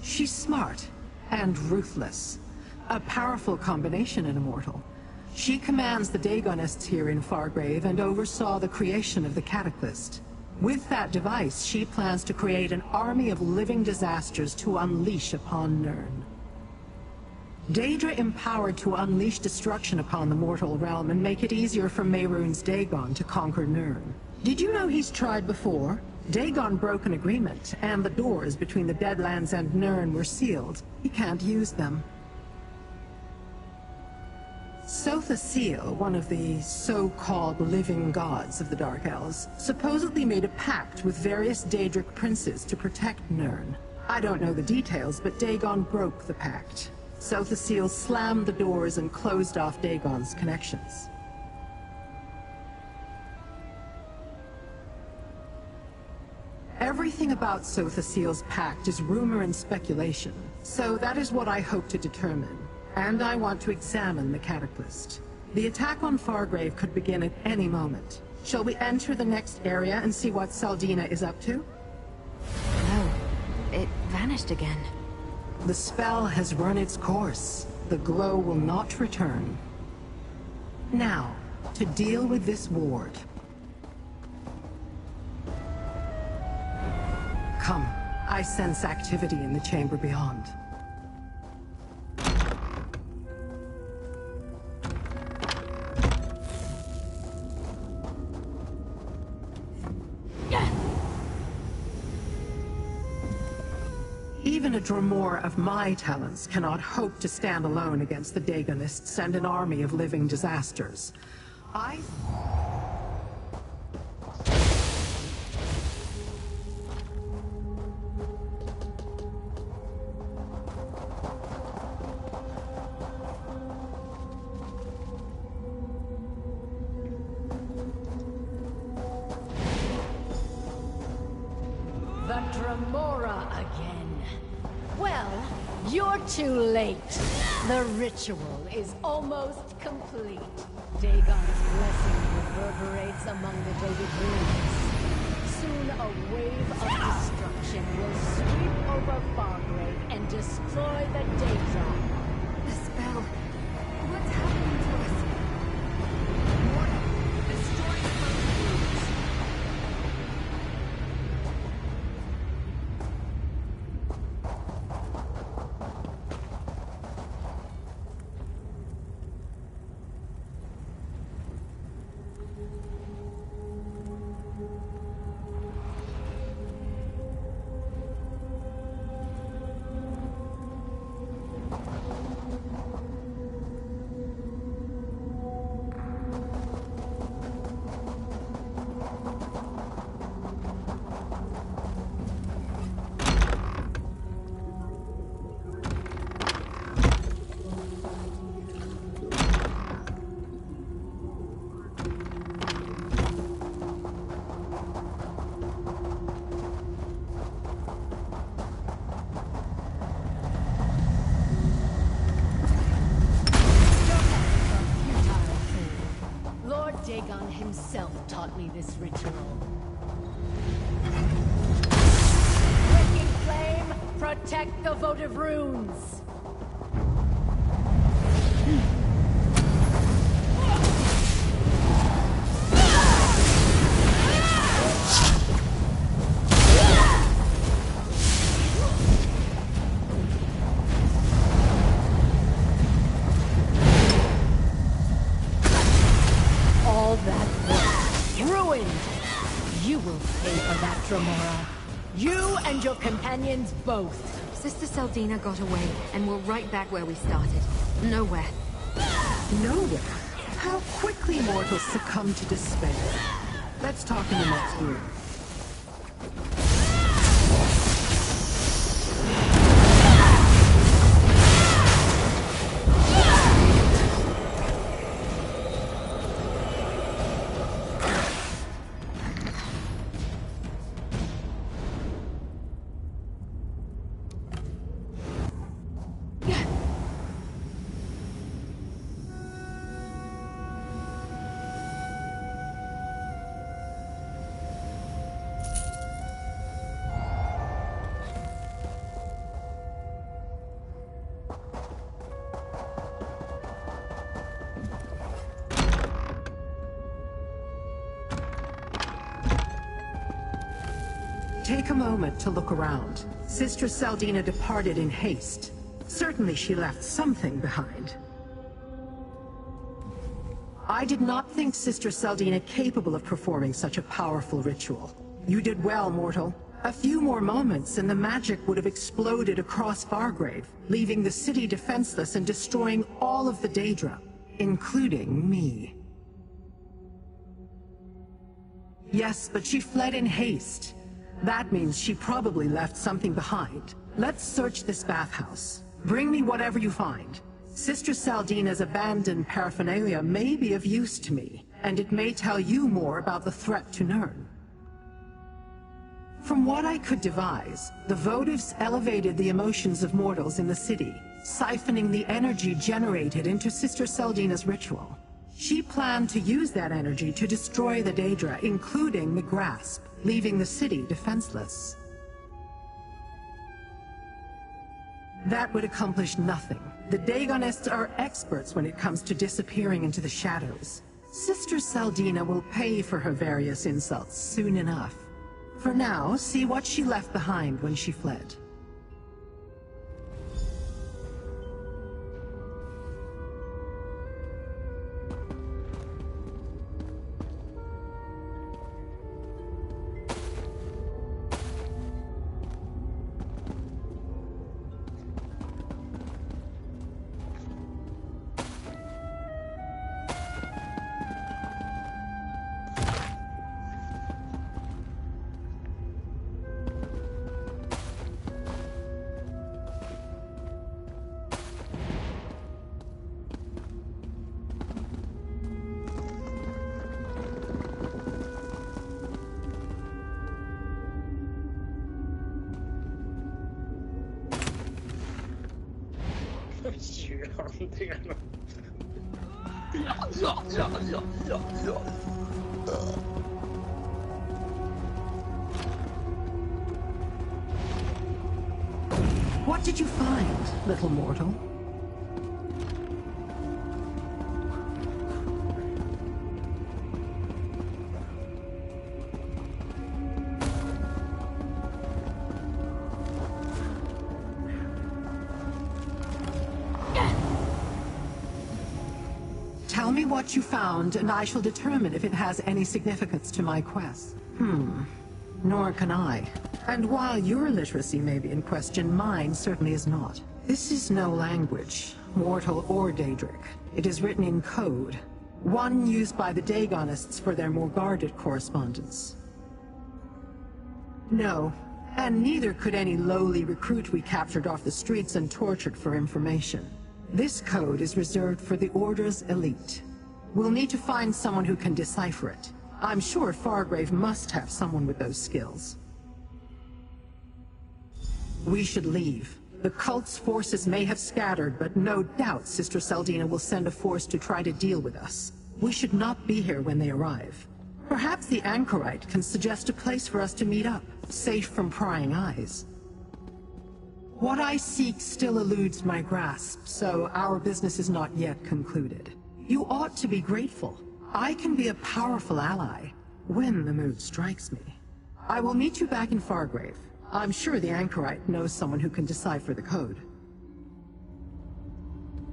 She's smart and ruthless. A powerful combination in a mortal. She commands the Dagonists here in Fargrave and oversaw the creation of the Cataclysm. With that device, she plans to create an army of living disasters to unleash upon Nirn. Daedra empowered to unleash destruction upon the mortal realm and make it easier for Mehrunes Dagon to conquer Nirn. Did you know he's tried before? Dagon broke an agreement, and the doors between the Deadlands and Nirn were sealed. He can't use them. Sotha Seal, one of the so-called living gods of the Dark Elves, supposedly made a pact with various Daedric princes to protect Nirn. I don't know the details, but Dagon broke the pact. Sotha Seal slammed the doors and closed off Dagon's connections. Everything about Sotha Seal's pact is rumor and speculation, so that is what I hope to determine. And I want to examine the Cataclysm. The attack on Fargrave could begin at any moment. Shall we enter the next area and see what Seldina is up to? No, it vanished again. The spell has run its course. The glow will not return. Now, to deal with this ward. Come, I sense activity in the chamber beyond. Even a Dremor of my talents cannot hope to stand alone against the Dagonists and an army of living disasters. The Dremora again. Well, you're too late. The ritual is almost complete. Dagon's blessing reverberates among the voted ruins. Soon a wave of destruction will sweep over Fargrave and destroy the Daedra. The spell. What's happening to us? Mortal, destroy the voted ruins. yourself taught me this ritual. Waking flame, protect the votive runes! All that work ruined! You will pay for that, Dremora. You and your companions both. Sister Seldina got away, and we're right back where we started. Nowhere. Nowhere? How quickly mortals succumb to despair. Let's talk in the next room. Take a moment to look around. Sister Seldina departed in haste. Certainly she left something behind. I did not think Sister Seldina capable of performing such a powerful ritual. You did well, mortal. A few more moments and the magic would have exploded across Fargrave, leaving the city defenseless and destroying all of the Daedra, including me. Yes, but she fled in haste. That means she probably left something behind. Let's search this bathhouse. Bring me whatever you find. Sister Seldina's abandoned paraphernalia may be of use to me, and it may tell you more about the threat to Nirn. From what I could devise, the votives elevated the emotions of mortals in the city, siphoning the energy generated into Sister Seldina's ritual. She planned to use that energy to destroy the Daedra, including the Grasp, leaving the city defenseless. That would accomplish nothing. The Daegonists are experts when it comes to disappearing into the shadows. Sister Seldina will pay for her various insults soon enough. For now, see what she left behind when she fled. What did you find, little mortal? Tell me what you found, and I shall determine if it has any significance to my quest. Nor can I. And while your literacy may be in question, mine certainly is not. This is no language, mortal or Daedric. It is written in code, one used by the Daegonists for their more guarded correspondence. No, and neither could any lowly recruit we captured off the streets and tortured for information. This code is reserved for the Order's elite. We'll need to find someone who can decipher it. I'm sure Fargrave must have someone with those skills. We should leave. The cult's forces may have scattered, but no doubt Sister Seldina will send a force to try to deal with us. We should not be here when they arrive. Perhaps the anchorite can suggest a place for us to meet up, safe from prying eyes. What I seek still eludes my grasp, so our business is not yet concluded. You ought to be grateful. I can be a powerful ally, when the mood strikes me. I will meet you back in Fargrave. I'm sure the anchorite knows someone who can decipher the code.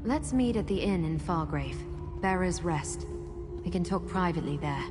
Let's meet at the inn in Fargrave. Bearer's Rest. We can talk privately there.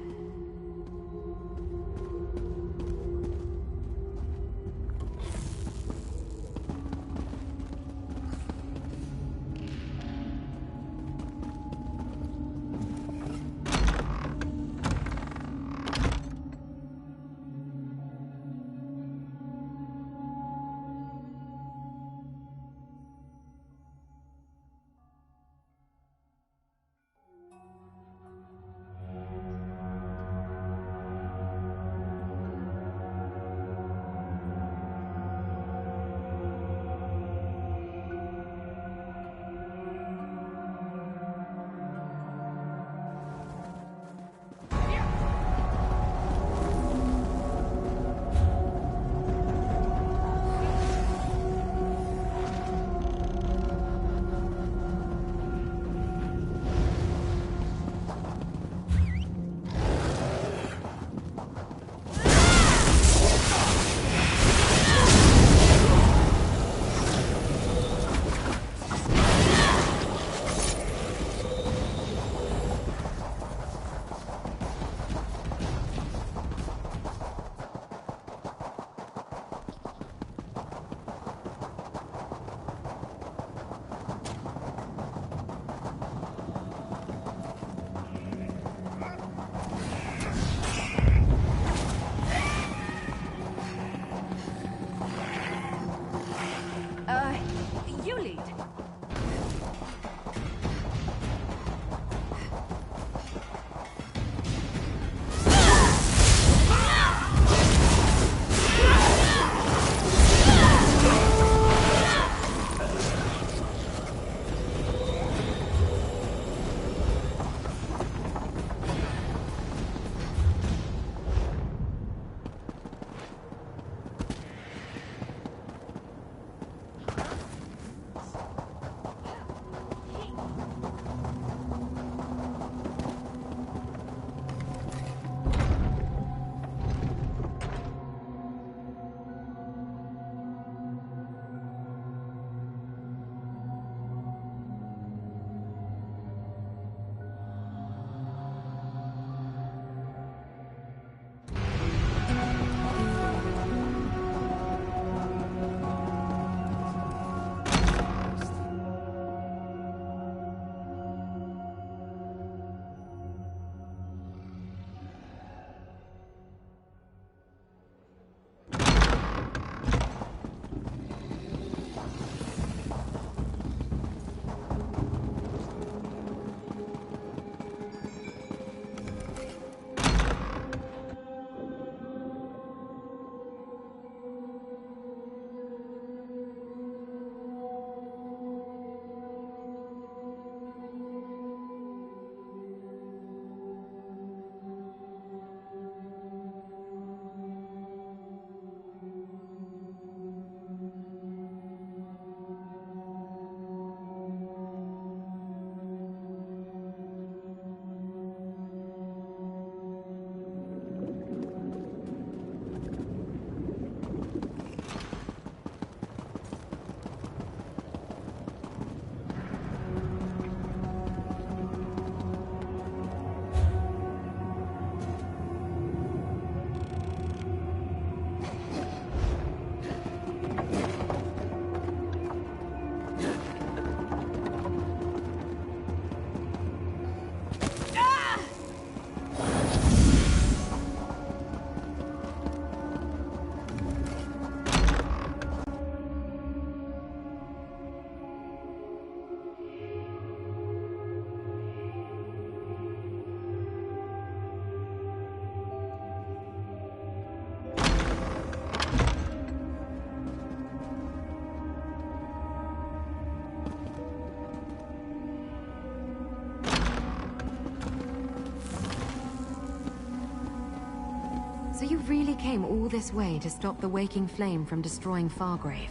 So you really came all this way to stop the Waking Flame from destroying Fargrave?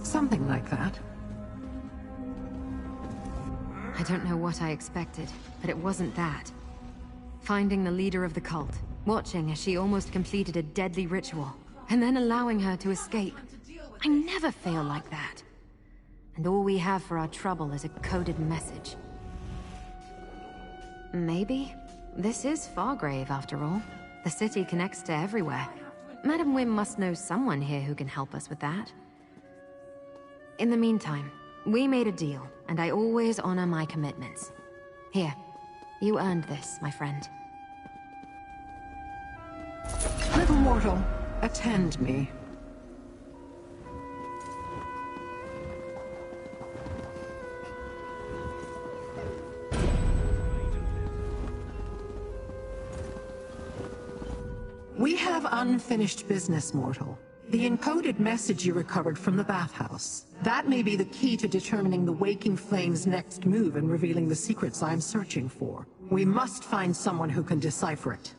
Something like that. I don't know what I expected, but it wasn't that. Finding the leader of the cult, watching as she almost completed a deadly ritual, and then allowing her to escape. I never fail like that. And all we have for our trouble is a coded message. Maybe this is Fargrave after all. The city connects to everywhere. Madam Wim must know someone here who can help us with that. In the meantime, we made a deal, and I always honor my commitments. Here, you earned this, my friend. Little mortal, attend me. We have unfinished business, mortal. The encoded message you recovered from the bathhouse. That may be the key to determining the Waking Flame's next move and revealing the secrets I'm searching for. We must find someone who can decipher it.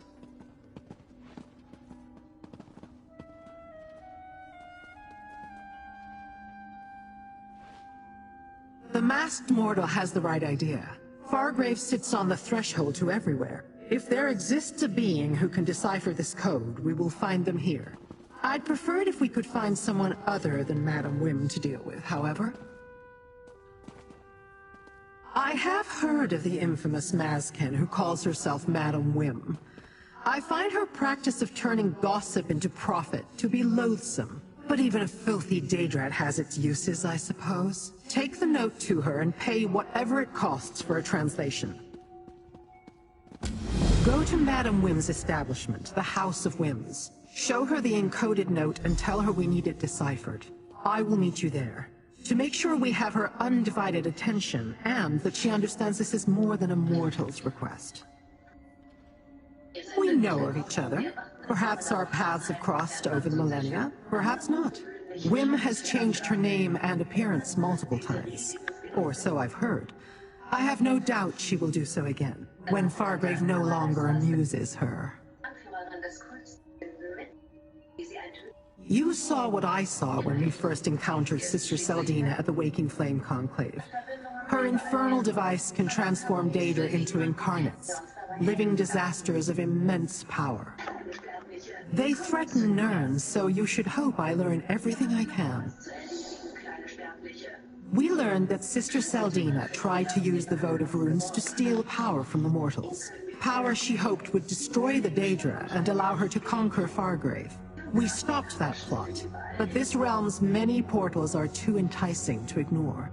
The masked mortal has the right idea. Fargrave sits on the threshold to everywhere. If there exists a being who can decipher this code, we will find them here. I'd prefer it if we could find someone other than Madam Wim to deal with, however. I have heard of the infamous Mazkin who calls herself Madam Wim. I find her practice of turning gossip into profit to be loathsome. But even a filthy Daedrat has its uses, I suppose. Take the note to her and pay whatever it costs for a translation. Go to Madam Wim's establishment, the House of Wims. Show her the encoded note and tell her we need it deciphered. I will meet you there. To make sure we have her undivided attention, and that she understands this is more than a mortal's request. We know of each other. Perhaps our paths have crossed over the millennia, perhaps not. Wim has changed her name and appearance multiple times. Or so I've heard. I have no doubt she will do so again, when Fargrave no longer amuses her. You saw what I saw when we first encountered Sister Seldina at the Waking Flame Conclave. Her infernal device can transform Daedra into incarnates, living disasters of immense power. They threaten Nirn, so you should hope I learn everything I can. We learned that Sister Seldina tried to use the votive runes to steal power from the mortals. Power she hoped would destroy the Daedra and allow her to conquer Fargrave. We stopped that plot, but this realm's many portals are too enticing to ignore.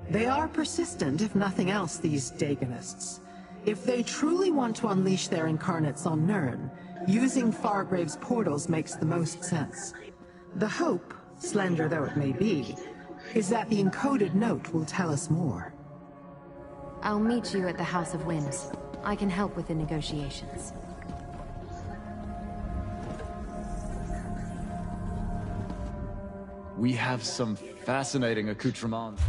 They are persistent, if nothing else, these Daegonists. If they truly want to unleash their incarnates on Nirn, using Fargrave's portals makes the most sense. The hope, slender though it may be, is that the encoded note will tell us more. I'll meet you at the House of Wims. I can help with the negotiations. We have some fascinating accoutrements.